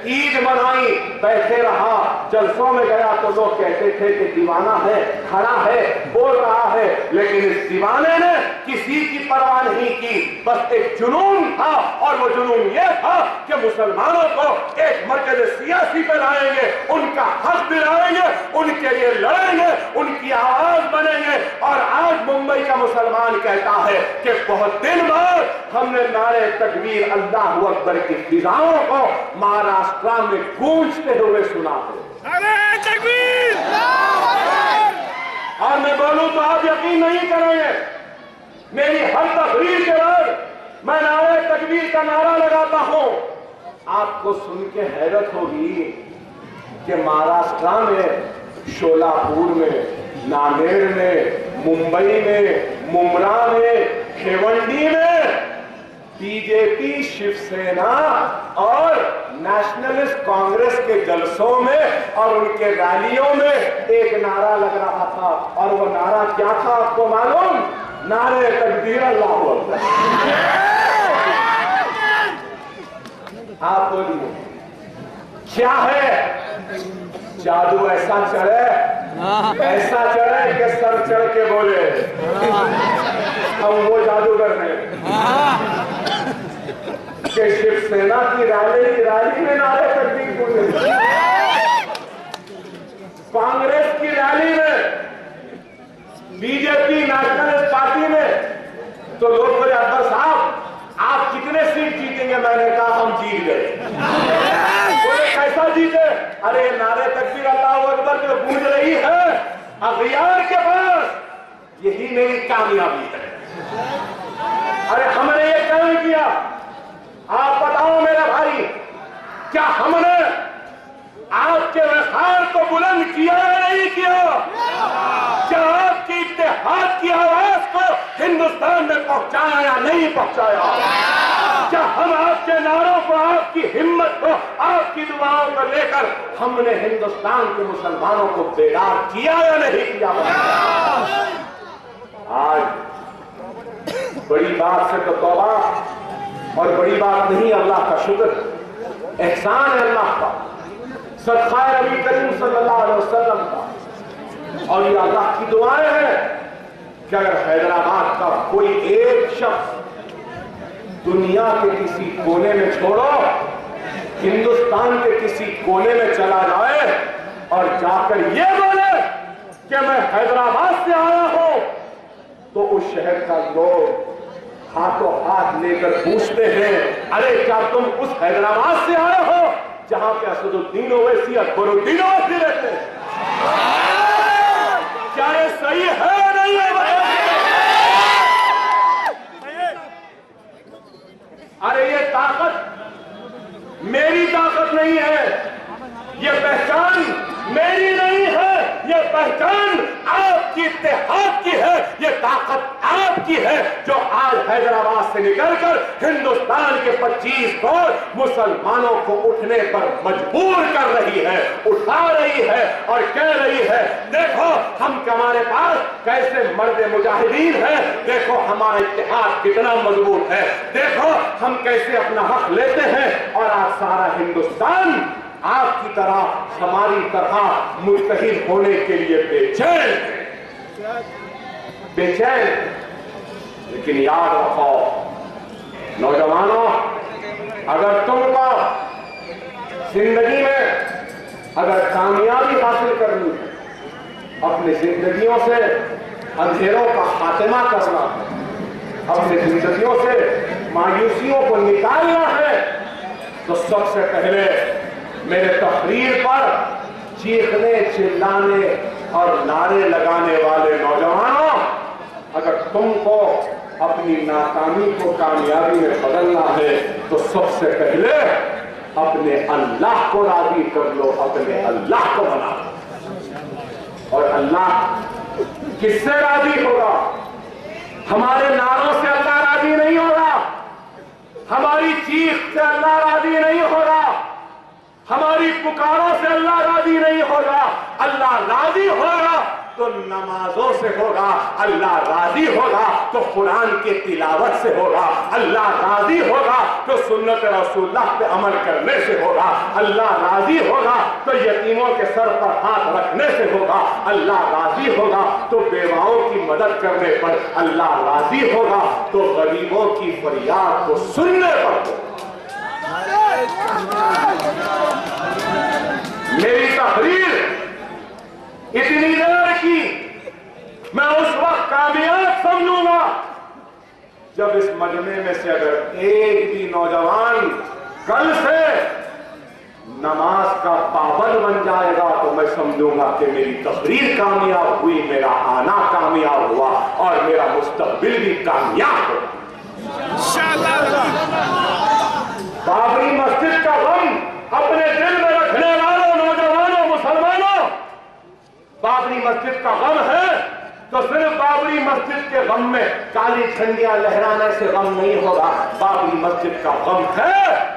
S1: ईद मनाई, बैठे रहा, जलसों में गया तो लोग कहते थे कि दीवाना है, खड़ा है, बोल रहा है। लेकिन इस दीवाने ने किसी की परवाह नहीं की, बस एक जुनून था, और वो जुनून ये था कि मुसलमानों को एक मरकज़ सियासी पे लाएंगे, उनका हक दिलाएंगे, उनके लिए लड़ेंगे, उनकी आवाज बनेंगे। और आज मुंबई का मुसलमान कहता है कि बहुत दिन बाद हमने नारे तकबीर अल्लाहू अकबर की फिजाओं को महाराष्ट्र में गूंजते हुए सुना है। नारे तकबीर! और मैं बोलूं तो आप यकीन नहीं करेंगे, मेरी हर तकरीर के बाद मैं नारे तकबीर का नारा लगाता हूं। आपको सुन के हैरत होगी कि महाराष्ट्र में, शोलापुर में, नांदेड़ में, मुंबई में, मुमरा में, भिवंडी में बीजेपी, शिवसेना और नेशनलिस्ट कांग्रेस के जलसों में और उनके रैलियों में एक नारा लग रहा था। और वो नारा क्या था आपको मालूम? नारे तकबीर अल्लाहू अकबर। आप बोलिए क्या है? जादू ऐसा चढ़े, ऐसा चढ़े कि सर चढ़ के बोले हम वो जादूगर हैं कि शिवसेना की रैली में नारे तकबीर बोले, कांग्रेस की रैली में, बीजेपी नेशनलिस्ट पार्टी में तो लोग बोले अकबर साहब आप कितने सीट जीतेंगे? मैंने कहा हम जीत गए। बोले कैसा जीते? अरे नारे तकबीर अल्लाहू अकबर जो गूंज रही है अखियार के पास, यही मेरी कामयाबी है। अरे हमने ये क्यों किया? आप बताओ मेरे भाई, क्या हमने आपके वक़ार को बुलंद किया या नहीं किया? क्या आपकी इत्तेहाद की आवाज को हिंदुस्तान में पहुंचाया या नहीं पहुंचाया? क्या हम आपके नारों को, आपकी हिम्मत को, आपकी दुआओं को लेकर हमने हिंदुस्तान के मुसलमानों को बेदार किया या नहीं किया? आज बड़ी बात से तो तौबा, और बड़ी बात नहीं, अल्लाह का शुक्र, एहसान है अल्लाह का, सदका नबी करीम सल्लल्लाहु अलैहि वसल्लम का। और ये अल्लाह की दुआएं हैं कि अगर हैदराबाद का कोई एक शख्स दुनिया के किसी कोने में, छोड़ो हिंदुस्तान के किसी कोने में चला जाए और जाकर ये बोले कि मैं हैदराबाद से आया हूं, तो उस शहर का लोग
S2: हाथों हाथ लेकर पूछते हैं, अरे क्या तुम उस हैदराबाद से आए हो जहां पे असदुद्दीन ओवैसी, अकबरुद्दीन ओवैसी रहते हैं? क्या ये सही है या नहीं है? अरे ये ताकत मेरी ताकत नहीं है, ये पहचान मेरी नहीं है, ये पहचान आपकी इत्तेहाद की है, ये ताकत आपकी है जो आज हैदराबाद से निकलकर हिंदुस्तान के 25 करोड़ मुसलमानों को उठने पर मजबूर कर रही है, उठा रही है और कह रही है, देखो हम हमारे पास कैसे मर्द मुजाहिदीन है, देखो हमारा इत्तेहाद कितना मजबूत है, देखो हम कैसे अपना हक लेते हैं। और आज सारा हिंदुस्तान आपकी तरह हमारी तरह मुत्तहिद होने के लिए बेचैन है, बेचैन। लेकिन याद रखो नौजवानों, अगर तुमको जिंदगी में अगर कामयाबी हासिल करनी है, अपनी जिंदगियों से अंधेरों का खात्मा करना है, अपनी जिंदगियों से मायूसियों को निकालना है, तो सबसे पहले मेरे तकरीर पर चीखने चिल्लाने और नारे लगाने वाले नौजवानों, अगर तुमको अपनी नाकामी को कामयाबी में बदलना है तो सबसे पहले अपने अल्लाह को राजी कर लो, अपने अल्लाह को बना लो। और अल्लाह किससे राजी होगा? हमारे नारों से अल्लाह राजी नहीं होगा, हमारी चीख से अल्लाह राजी नहीं होगा, हमारी पुकारों से अल्लाह राजी नहीं होगा। अल्लाह राजी होगा तो नमाजों से होगा, अल्लाह राजी होगा तो कुरान की तिलावत से होगा, अल्लाह राजी होगा तो सुन्नत रसूलुल्लाह पे अमल करने से होगा, अल्लाह राजी होगा तो यतीमों के सर पर हाथ रखने से होगा, अल्लाह राजी होगा तो बेवाओं की मदद करने पर, अल्लाह राजी होगा तो गरीबों की फरियाद को सुनने पर होगा। मेरी तहरीर इतनी देर की मैं उस वक्त कामयाब समझूंगा जब इस मजमे में से अगर एक भी नौजवान कल से नमाज का पाबंद बन जाएगा तो मैं समझूंगा कि मेरी तकरीर कामयाब हुई, मेरा आना कामयाब हुआ और मेरा मुस्तकबिल भी कामयाब हो। बाबरी मस्जिद का गम अपने दिल में रखने वालों नौजवानों मुसलमानों, बाबरी मस्जिद का गम है तो सिर्फ बाबरी मस्जिद के गम में काली झंडियां लहराने से गम नहीं होगा। बाबरी मस्जिद का गम है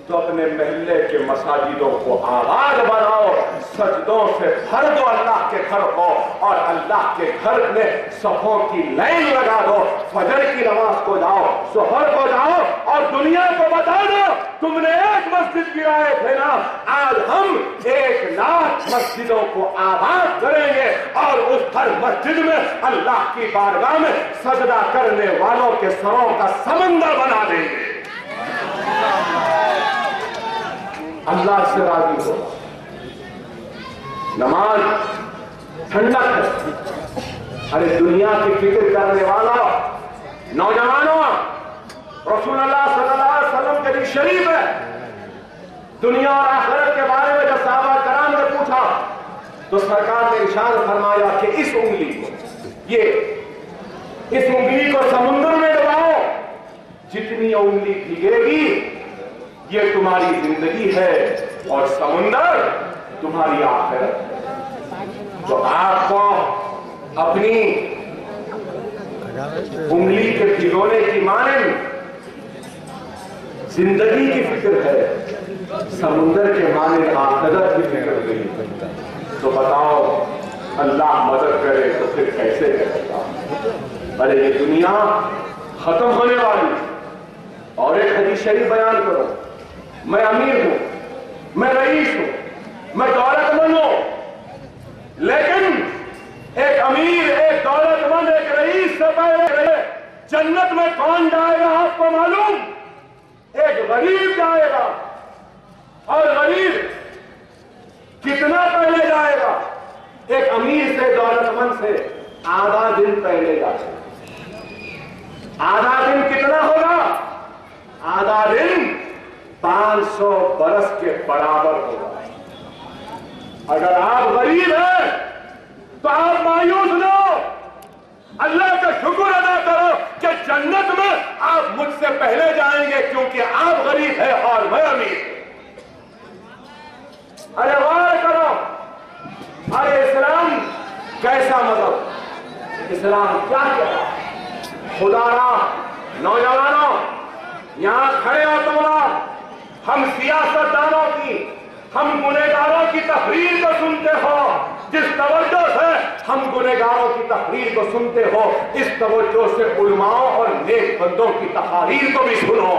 S2: तो अपने महल्ले के मसाजिदों को आबाद बनाओ, सजदों से भर दो अल्लाह के घर को और अल्लाह के घर में सफों की लाइन लगा दो, फजर की नमाज को जाओ, सुहर को जाओ और दुनिया को बता दो तुमने एक मस्जिद गिराए थे ना, आज हम 1 लाख मस्जिदों को आबाद करेंगे और उस हर मस्जिद में अल्लाह की बारगाह में सजदा करने वालों के सरों का समंदर बना देंगे। अल्लाह से राजी हो। नमाज ठंडक है। अरे दुनिया की फिक्र करने वाला नौजवानों, रसूलुल्लाह सल्लल्लाहु अलैहि वसल्लम के लिए शरीफ है, दुनिया और आखिरत के बारे में जब साहबा कराम ने पूछा तो सरकार ने इरशाद फरमाया कि इस उंगली को समुद्र में डुबाओ, जितनी उंगली भीगेगी ये तुम्हारी जिंदगी है और समुंदर तुम्हारी आखिरत। तो आपको अपनी उंगली के भिगोने की मानिंद जिंदगी की फिक्र है, समुंदर के मानिंद आखिरत की फिक्र नहीं। तो बताओ अल्लाह मदद करे तो फिर कैसे करेगा? अरे ये दुनिया खत्म होने वाली। और एक हदीस शरीफ बयान करो, मैं अमीर हूं, मैं रईस हूं, मैं दौलतमंद हूं, लेकिन एक अमीर, एक दौलतमंद, एक रईस से पहले जन्नत में कौन जाएगा आपको मालूम? एक गरीब जाएगा। और गरीब कितना पहले जाएगा? एक अमीर से, दौलतमंद से आधा दिन पहले जाएगा। आधा दिन कितना होगा? आधा दिन 500 बरस के बराबर होगा। अगर आप गरीब हैं तो आप मायूस न हो, अल्लाह का शुक्र अदा करो कि जन्नत में आप मुझसे पहले जाएंगे, क्योंकि आप गरीब हैं और मैं अमीर। अरे गौर करो, अरे इस्लाम कैसा मजहब, इस्लाम क्या कहता है? खुदारा नौजवानों, यहां खड़े हो तुम लोग, हम सियासतदानों की, हम गुनहगारों की तकरीर को सुनते हो। जिस तवज्जो से हम गुनहगारों की तकरीर को सुनते हो, इस तवज्जो से उलमाओं और नेक बंदों की तकारीर को भी सुनो,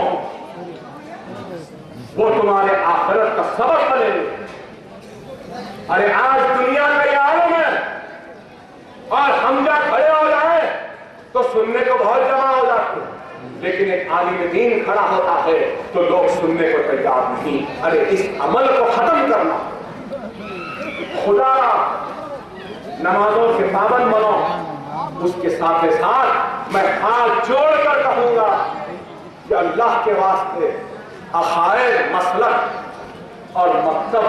S2: वो तुम्हारे आखिरत का सबक बनेंगे। अरे आज दुनिया का ये आलम है, और हम जब खड़े हो जाए तो सुनने को बहुत जमा हो जाते हैं, लेकिन एक आलिम दीन खड़ा होता है तो लोग सुनने को तैयार नहीं। अरे इस अमल को खत्म करना, खुदा नमाजों से पाबंद बनो। उसके साथ साथ मैं हाथ जोड़कर कहूंगा कि अल्लाह के वास्ते अकायद, मसलक और मकसद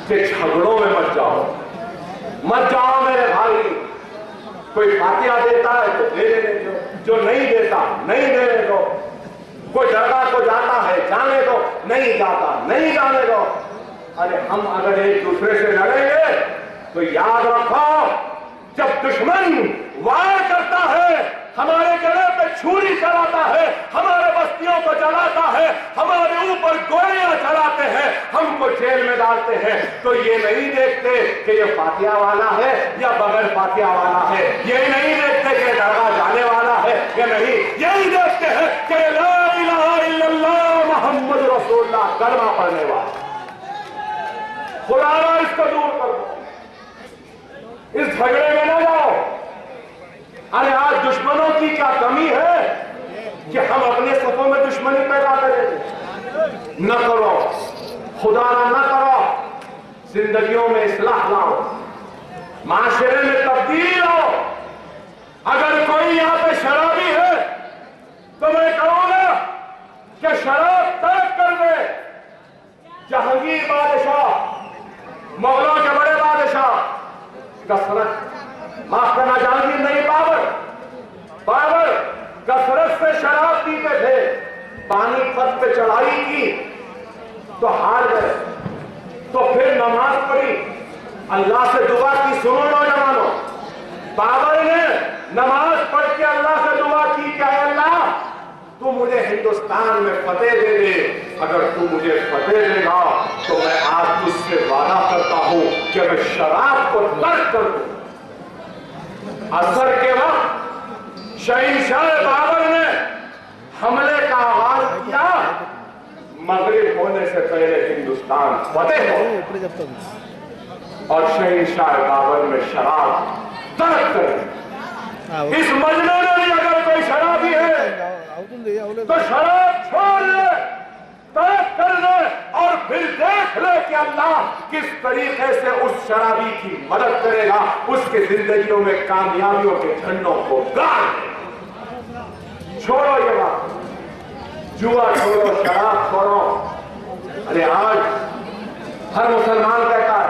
S2: के झगड़ों में मत जाओ, मत जाओ मेरे भाई। कोई फातिहा देता है तो दे देने दो, जो नहीं देता नहीं देने दो। कोई दरगाह को जाता है जाने दो, नहीं जाता नहीं जाने दो। अरे हम अगर एक दूसरे से लड़ेंगे तो याद रखो, जब दुश्मन वार करता है, हमारे गले पे छुरी चलाता है, हमारे बस्तियों को जलाता है, हमारे ऊपर गोलियां चलाते हैं, हमको जेल में डालते हैं, तो ये नहीं देखते कि ये फातिहा वाला है या बगैर फातिहा वाला है, ये नहीं देखते कि दरगाह जाने वाला है या नहीं, यही देखते हैं कि ला इलाहा इल्लल्लाह मुहम्मद रसूलुल्लाह कलमा पढ़ने वाला। खुदा इसको दूर कर दो, इस झगड़े में न जाओ। अरे आज दुश्मनों की क्या कमी है कि हम अपने सफों में दुश्मनी पैदा करें? न करो, खुदा न करो। जिंदगियों में इस्लाह लाओ, माशरे में तब्दील हो। अगर कोई यहां पे शराबी है तो मैं कहूंगा कि शराब तर्क कर दे। जहांगीर बादशाह, मुगलों के बड़े बादशाह कसरत, माफ करना जहांगीर नहीं बाबर कसरत से शराब पीते थे। पानीपत पे चढ़ाई की तो हार गए, तो फिर नमाज पढ़ी, अल्लाह से दुआ की। सुनो नौजवानों, बाबर ने नमाज पढ़ के अल्लाह से दुआ की कि अल्लाह तू मुझे हिंदुस्तान में फतेह दे दे। अगर तू मुझे फतेह देगा तो मैं आज तुझसे वादा करता हूं कि मैं शराब को तर्क कर दूं। असर के वक्त शहंशाह बाबर ने हमले का आगाज किया। मगरिब होने से पहले हिंदुस्तान फतेह हो और शहंशाह बाबर में शराब तर्क कर। इस मजमे में भी अगर कोई शराबी है तो शराब छोड़ ले, तर्क कर ले, और फिर देख ले कि अल्लाह किस तरीके से उस शराबी की मदद करेगा, उसके जिंदगियों में कामयाबियों के झंडों को गाड़ दे। छोड़ो ये बात, जुआ छोड़ो, शराब छोड़ो। अरे आज हर मुसलमान कहता है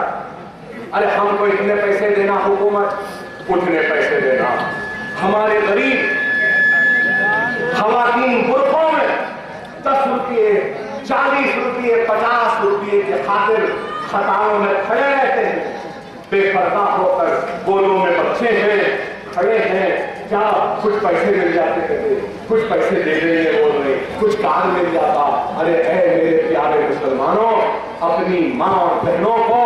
S2: अरे हमको इतने पैसे देना हुकूमत, उतने पैसे देना। हमारे गरीब खवातीन बुरखों में 10 रुपये 40 रुपये 50 रुपये के खातिर खतारों में खड़े रहते हैं, बेपर्दा होकर। गोलों में बच्चे हैं, खड़े हैं, क्या कुछ पैसे मिल जाते थे, कुछ पैसे दे देंगे बोल रहे, कुछ कार मिल जाता। अरे ऐ मेरे प्यारे मुसलमानों, अपनी माँ और बहनों को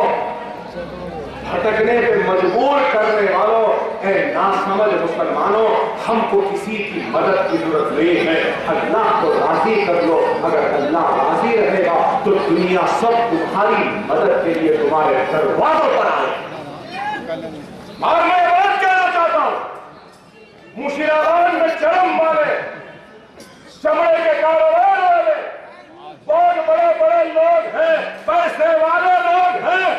S2: भटकने पे मजबूर करने वालों, ऐ नासमझ मुसलमानों, हमको किसी की मदद की जरूरत नहीं है। अल्लाह को राजी कर लो। अगर अल्लाह राजी रहेगा तो दुनिया सब तुम्हारी मदद के लिए तुम्हारे दरवाजों पर आए। और मैं बात कहना चाहता हूं, मुशीराबाद में चरम वाले, चमड़े के कारोबार वाले, बहुत बड़े बड़े लोग हैं, पैसे वाले लोग हैं।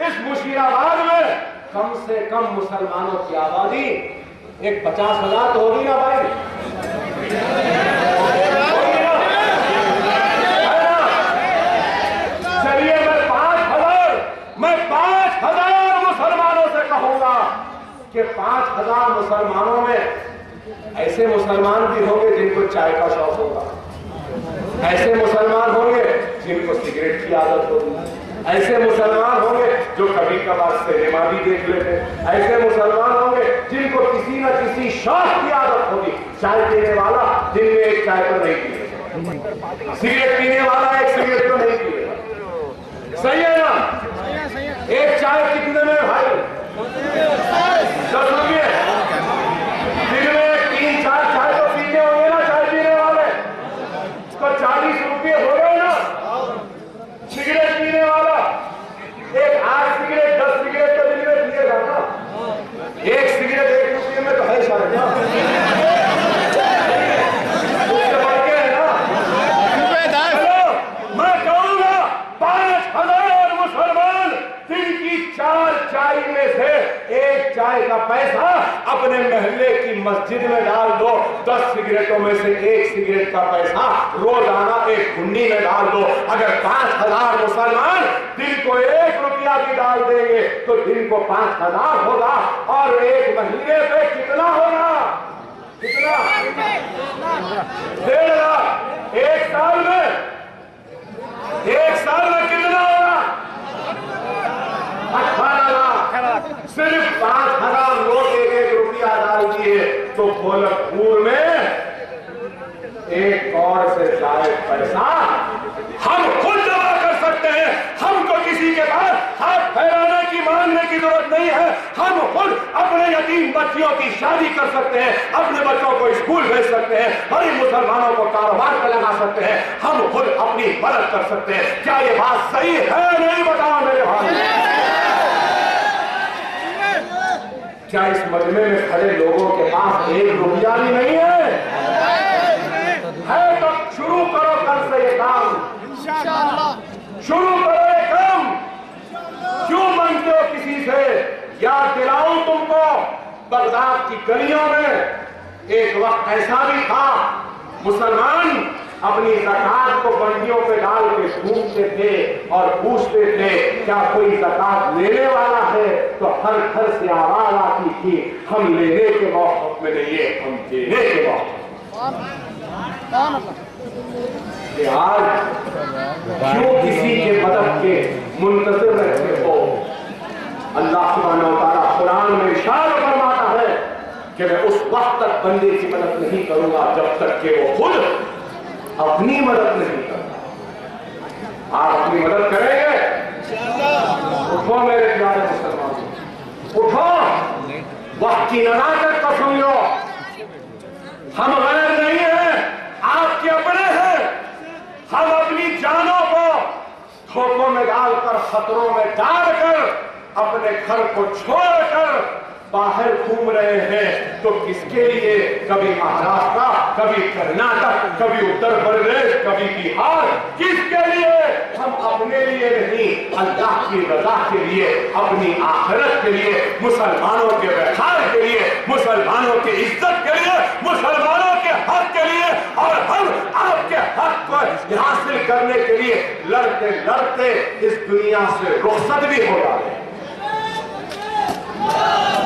S2: इस मुशीराबाद में कम से कम मुसलमानों की आबादी एक 50,000 तो होगी ना भाई। चलिए मैं 5,000 मुसलमानों से कहूंगा कि 5,000 मुसलमानों में ऐसे मुसलमान भी होंगे जिनको चाय का शौक होगा, ऐसे मुसलमान होंगे जिनको सिगरेट की आदत होगी, ऐसे मुसलमान होंगे जो कभी कभार सिनेमा भी देख लेते, ऐसे मुसलमान होंगे जिनको किसी न किसी शौक की आदत होगी। चाय पीने वाला दिन में एक चाय तो नहीं पिएगा, सिगरेट पीने वाला एक सिगरेट तो नहीं पिएगा। सही है ना? एक चाय कितने में भाई? 10 रुपये। दिन में 3-4 चाय तो पीते होंगे ना चाय पीने वाले, तो 40 रुपये हो गए ना। सिगरेट पीने वाला एक 8 सिगरेट 10 सिगरेट तो दिन में पिएगा ना। एक सिगरेट 1 रुपये में तो है शायद ना, उससे बढ़ के है ना। चलो मैं कहूंगा 5,000 मुसलमान दिन की 4 चाय में से एक चाय का पैसा अपने महल्ले की मस्जिद में डाल दो, 10 सिगरेटों में से एक सिगरेट का पैसा रोजाना एक हुंडी में डाल दो। अगर 5,000 मुसलमान दिन को 1 रुपया भी डाल देंगे तो दिन को 5,000 होगा, और एक महीने पे कितना होगा? कितना? 1.5 लाख। एक साल में कितना होगा? 18 लाख। सिर्फ 5,000 लोग 1-1 रुपया डाल दिए तो गोलकपुर में 1 करोड़ से ज्यादा पैसा हम खुद जमा कर सकते हैं। हमको किसी के पास हाथ फैलाने की मांगने की जरूरत नहीं है। हम खुद अपने यतीम बच्चियों की शादी कर सकते हैं, अपने बच्चों को स्कूल भेज सकते हैं, गरीब मुसलमानों को कारोबार पे लगा सकते हैं, हम खुद अपनी मदद कर सकते हैं। क्या ये बात सही है? नहीं बताओ मेरे भाई। क्या इस मजमे में खड़े लोगों के पास 1 रुपया भी नहीं है? तो शुरू करो कल से ये काम, शुरू करो ये काम। क्यों मांगते हो किसी से? याद दिलाऊं तुमको, बगदाद की गलियों में एक वक्त ऐसा भी था, मुसलमान अपनी ज़कात को बंदियों पे डाल के घूमते थे और पूछते थे क्या कोई ज़कात लेने वाला है, तो हर घर से आवाज आती थी हम लेने के मौक़िफ़ में नहीं है, हम देने के मौक़िफ़। आज क्यों किसी के मदद के मुंतज़िर रहते हो? अल्लाह सुब्हानहू व तआला कुरान में इरशाद फरमाता है कि मैं उस वक्त तक बंदे की मदद नहीं करूंगा जब तक कि वो खुद अपनी मदद नहीं करता। आप अपनी मदद करेंगे? उठो मेरे प्यारे मुसलमान, उठो, वक्त की नज़ाकत को सुन लो। हम गैर नहीं हैं, आपके अपने हैं। हम अपनी जानों को धोखों में डालकर, खतरों में डालकर, अपने घर को छोड़कर बाहर घूम रहे हैं, तो किसके लिए? कभी महाराष्ट्र, कभी कर्नाटक, कभी उत्तर प्रदेश, कभी बिहार, किसके लिए? हम अपने लिए नहीं, अल्लाह की रजा के लिए, अपनी आखिरत के लिए, मुसलमानों के वक़ार के लिए, मुसलमानों की इज्जत के लिए, मुसलमानों के हक के लिए, और हम आपके हक को हासिल करने के लिए लड़ते लड़ते इस दुनिया से रुखसत भी हो जाते हैं।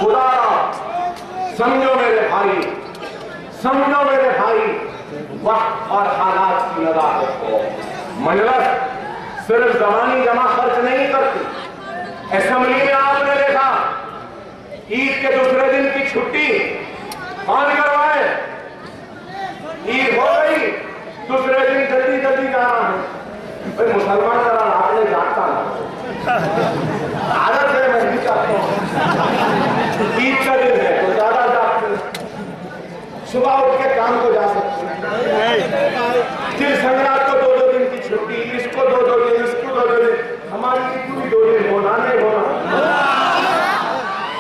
S2: खुदा समझो मेरे भाई, समझो मेरे भाई, वक्त और हालात की नज़ाकत को। मजलिस सिर्फ ज़बानी जमा खर्च नहीं करती। असेंबली में आपने देखा ईद के दूसरे दिन की छुट्टी कौन करवाए? ईद हो गई, दूसरे दिन जल्दी जल्दी जाना है। भाई मुसलमान जरा रात में जागता ना, आदत है, मैं भी चाहता हूँ। ईद का दिन है तो ज्यादा जागते, सुबह उठ के काम को जा सकते हैं। फिर संक्रांत को 2-2 दिन की छुट्टी, इसको 2-2 दिन, इसको 2-2 दिन, हमारी पूरी 2 दिन होना नहीं होना।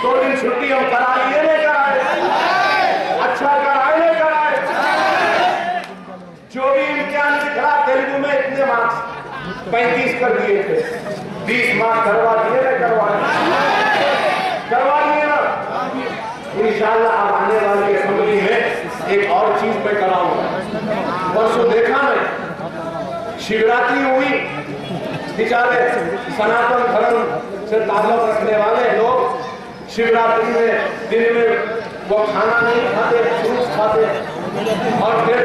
S2: 2 दिन छुट्टी हम करा लिए, नहीं कराए? अच्छा कराए, नहीं कराए? जो भी इम्तिहान लिखा तेलुगु में इतने मार्क्स 35 कर दिए थे, 20 मार्क्स करवा दिए, नहीं करवाए? करवा दिए ना। इंशाअल्लाह अब आने वाली असेंबली में एक और चीज मैं कराऊंगा। परसों देखा मैं, शिवरात्रि हुई, बेचारे सनातन धर्म से ताल्लुक रखने वाले लोग शिवरात्रि में दिन में वो खाना नहीं खाते, फ्रूट्स खाते और फिर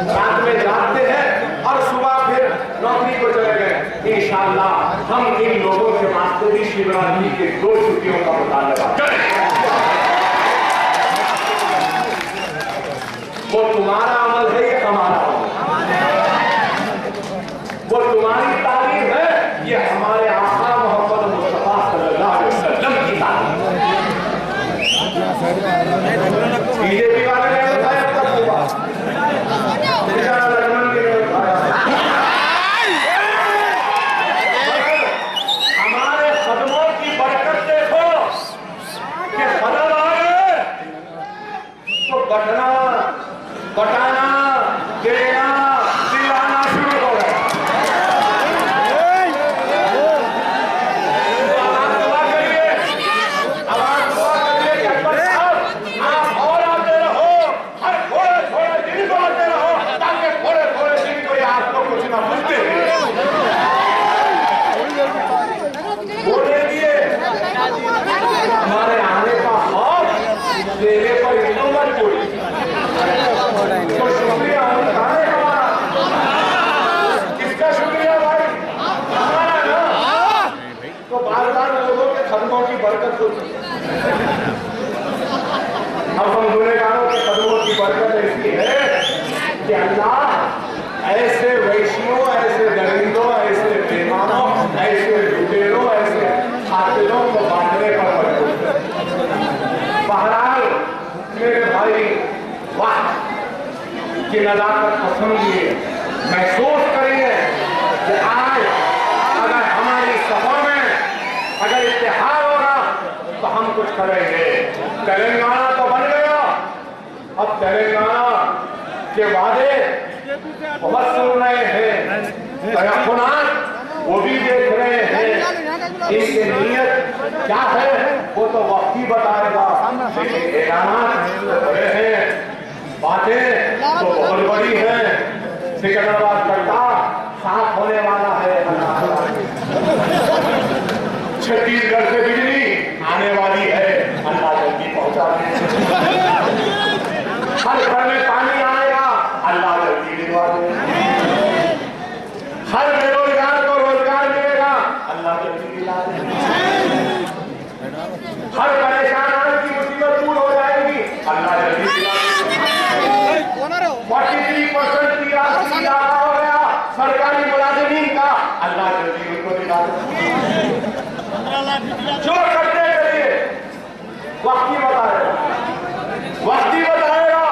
S2: रात में जागते हैं और सुबह फिर नौकरी को चले गए। इंशाअल्लाह हम इन लोगों के वास्ते भी शिवरात्रि के 2 छुट्टियों का मुतालबा करें। वो तुम्हारा अमल है, ये हमारा अमल है। वो तुम्हारी तारीफ है, ये हमारे आका मोहम्मद मुस्तफा सल्लल्लाहु अलैहि वसल्लम की तारीफ है। बीजेपी वाले ने बताया तब हुआ, बेचारा लक्ष्मण जी ने बताया। हमारे कदमों की बरकत देखो कि कदम आए तो बटना बटाना देना दिलाना शुरू हो गया। हमारे आने का खौफ देने पर इतना मत कोई तो शुक्रिया हमारा, किसका शुक्रिया भाई? हमारा ना। तो बार बार लोगों के कदमों की बरकत होती है। अब हम गुनहगारों के कदमों की बरकत ऐसी है कि अल्लाह ऐसे वैश्यों, ऐसे दरिंदों, ऐसे बेईमानों, ऐसे लुटेरों, ऐसे कातिलों को बांटने पर मजबूर है। बहरहाल मेरे भाई वक्त की नजाकत को समझिए, महसूस करिए कि आज अगर हमारी सभा में अगर इत्तेहाद होगा तो हम कुछ करेंगे। तेलंगाना तो बन गया, अब तेलंगाना के वादे बहुत सुन रहे हैं, तयक़ुनात वो भी देख रहे हैं, इनकी नीयत क्या है वो तो वक्त ही बताएगा। लेकिन ऐलानात तो बड़े हैं, बातें तो बहुत बड़ी हैं। सिकंदराबाद कट्टा साफ होने वाला है। छत्तीसगढ़ से बिजली आने वाली है, अल्लाह जल्दी पहुंचा दे। हर घर में पानी आएगा, अल्लाह जल्दी दिलवा दे। हर बेरोजगार को रोजगार मिलेगा, अल्लाह जल्दी दिला दे। हर परेशान की मुसीबत दूर हो जाएगी, अल्लाह जल्दी दिला दे। 43% की राशि हो गया सरकारी मुलाजिमीन का, अल्लाह जल्दी उनको दिला दे। जो करते करिए, वक्त ही बताएगा, वक्त ही बताएगा।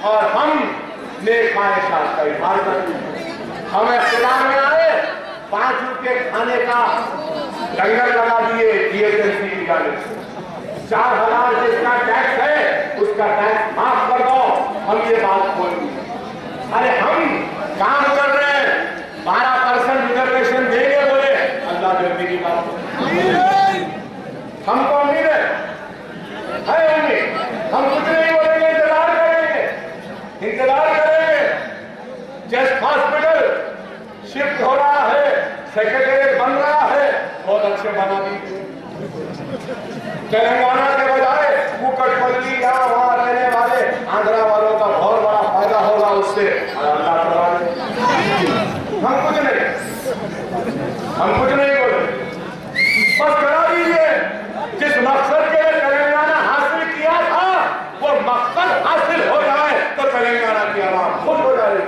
S2: और हम नेक ख्वाहिशात का इजहार करेंगे। हम इख्तियार में आए, 5 रुपये खाने का लंगर लगा दिए जीएसटी की जाने से। 4000 जिसका टैक्स है उसका टैक्स माफ कर दो, हम ये बात बोलेंगे। अरे हम काम कर रहे हैं, 12% रिजर्वेशन देंगे बोले, अल्लाह जल्दी की बात। हमको उम्मीद है उम्मीद, हम कुछ नहीं बोलेंगे, इंतजार करेंगे, इंतजार करेंगे। जस्ट हॉस्पिटल शिफ्ट हो रहा है, सेक्रेटरीट बन रहा है, बहुत अच्छे बना दीजिए। तेलंगाना के बजाय कुकटपल्ली या वहां रहने वाले आंध्रा वालों का बहुत बड़ा फायदा होगा उससे। अल्लाह करवा दे। हम कुछ नहीं बोले, बस करा दीजिए। जिस मकसद के लिए तेलंगाना हासिल किया था वो मकसद हासिल हो जाए तो तेलंगाना की आवाम खुश हो जाएगी।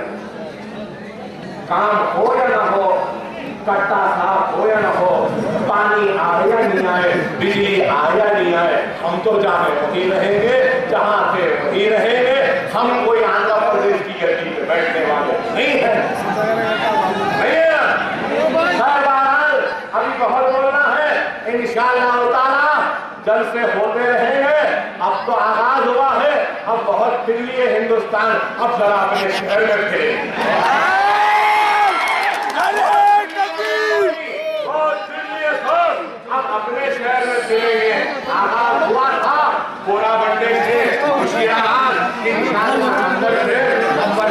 S2: काम हो या ना हो, कट्टा साफ हो या ना हो, पानी आए या नहीं आए, बिजली आए या नहीं आए, हम तो जहाँ वही रहेंगे, जहाँ थे वही रहेंगे। हम कोई आंध्र प्रदेश की गति पे बैठने वाले नहीं है। अभी बहुत बोलना है, इंशाअल्लाह ताला जलसे होते रहेंगे। अब तो आगाज हुआ है, अब बहुत फिर लिए हिंदुस्तान, अब जरा अपने शहर में फिरे। अब अपने शहर में फिरेंगे। आगाज हुआ था पूरा बंदे से, खुशियां इंशाअल्लाह अंदर से नंबर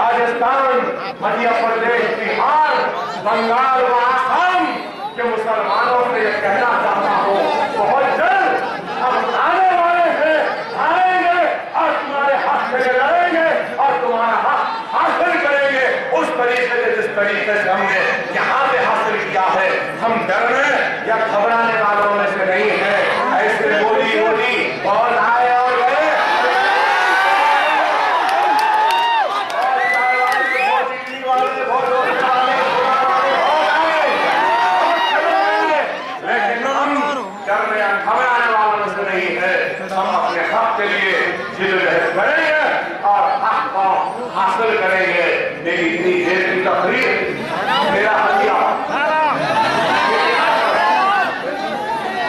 S2: राजस्थान, मध्य प्रदेश, बिहार, बंगाल व आसाम के मुसलमानों से यह कहना चाहता हूँ, बहुत जल्द हम आने वाले हैं, आएंगे और तुम्हारे हक के लिए लड़ेंगे और तुम्हारा हक हासिल करेंगे उस तरीके से जिस तरीके से हमने यहाँ पे हासिल किया है। हम डरने या घबराने वालों में से नहीं है। ऐसे बोली बहुत आए और गए, लेकिन हम डरने या घबराने वालों में से नहीं है। हम अपने हक के लिए जिद्दोजहद करेंगे और हक को हासिल करेंगे। मेरी इतनी देर की तकरीर, मेरा हथियार,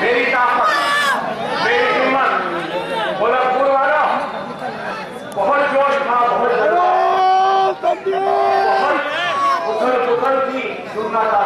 S2: मेरी ताकत, मेरी हिम्मत, गोरखपुर वाला बहुत जोश था, बहुत उथल पुथल थी, सुनना था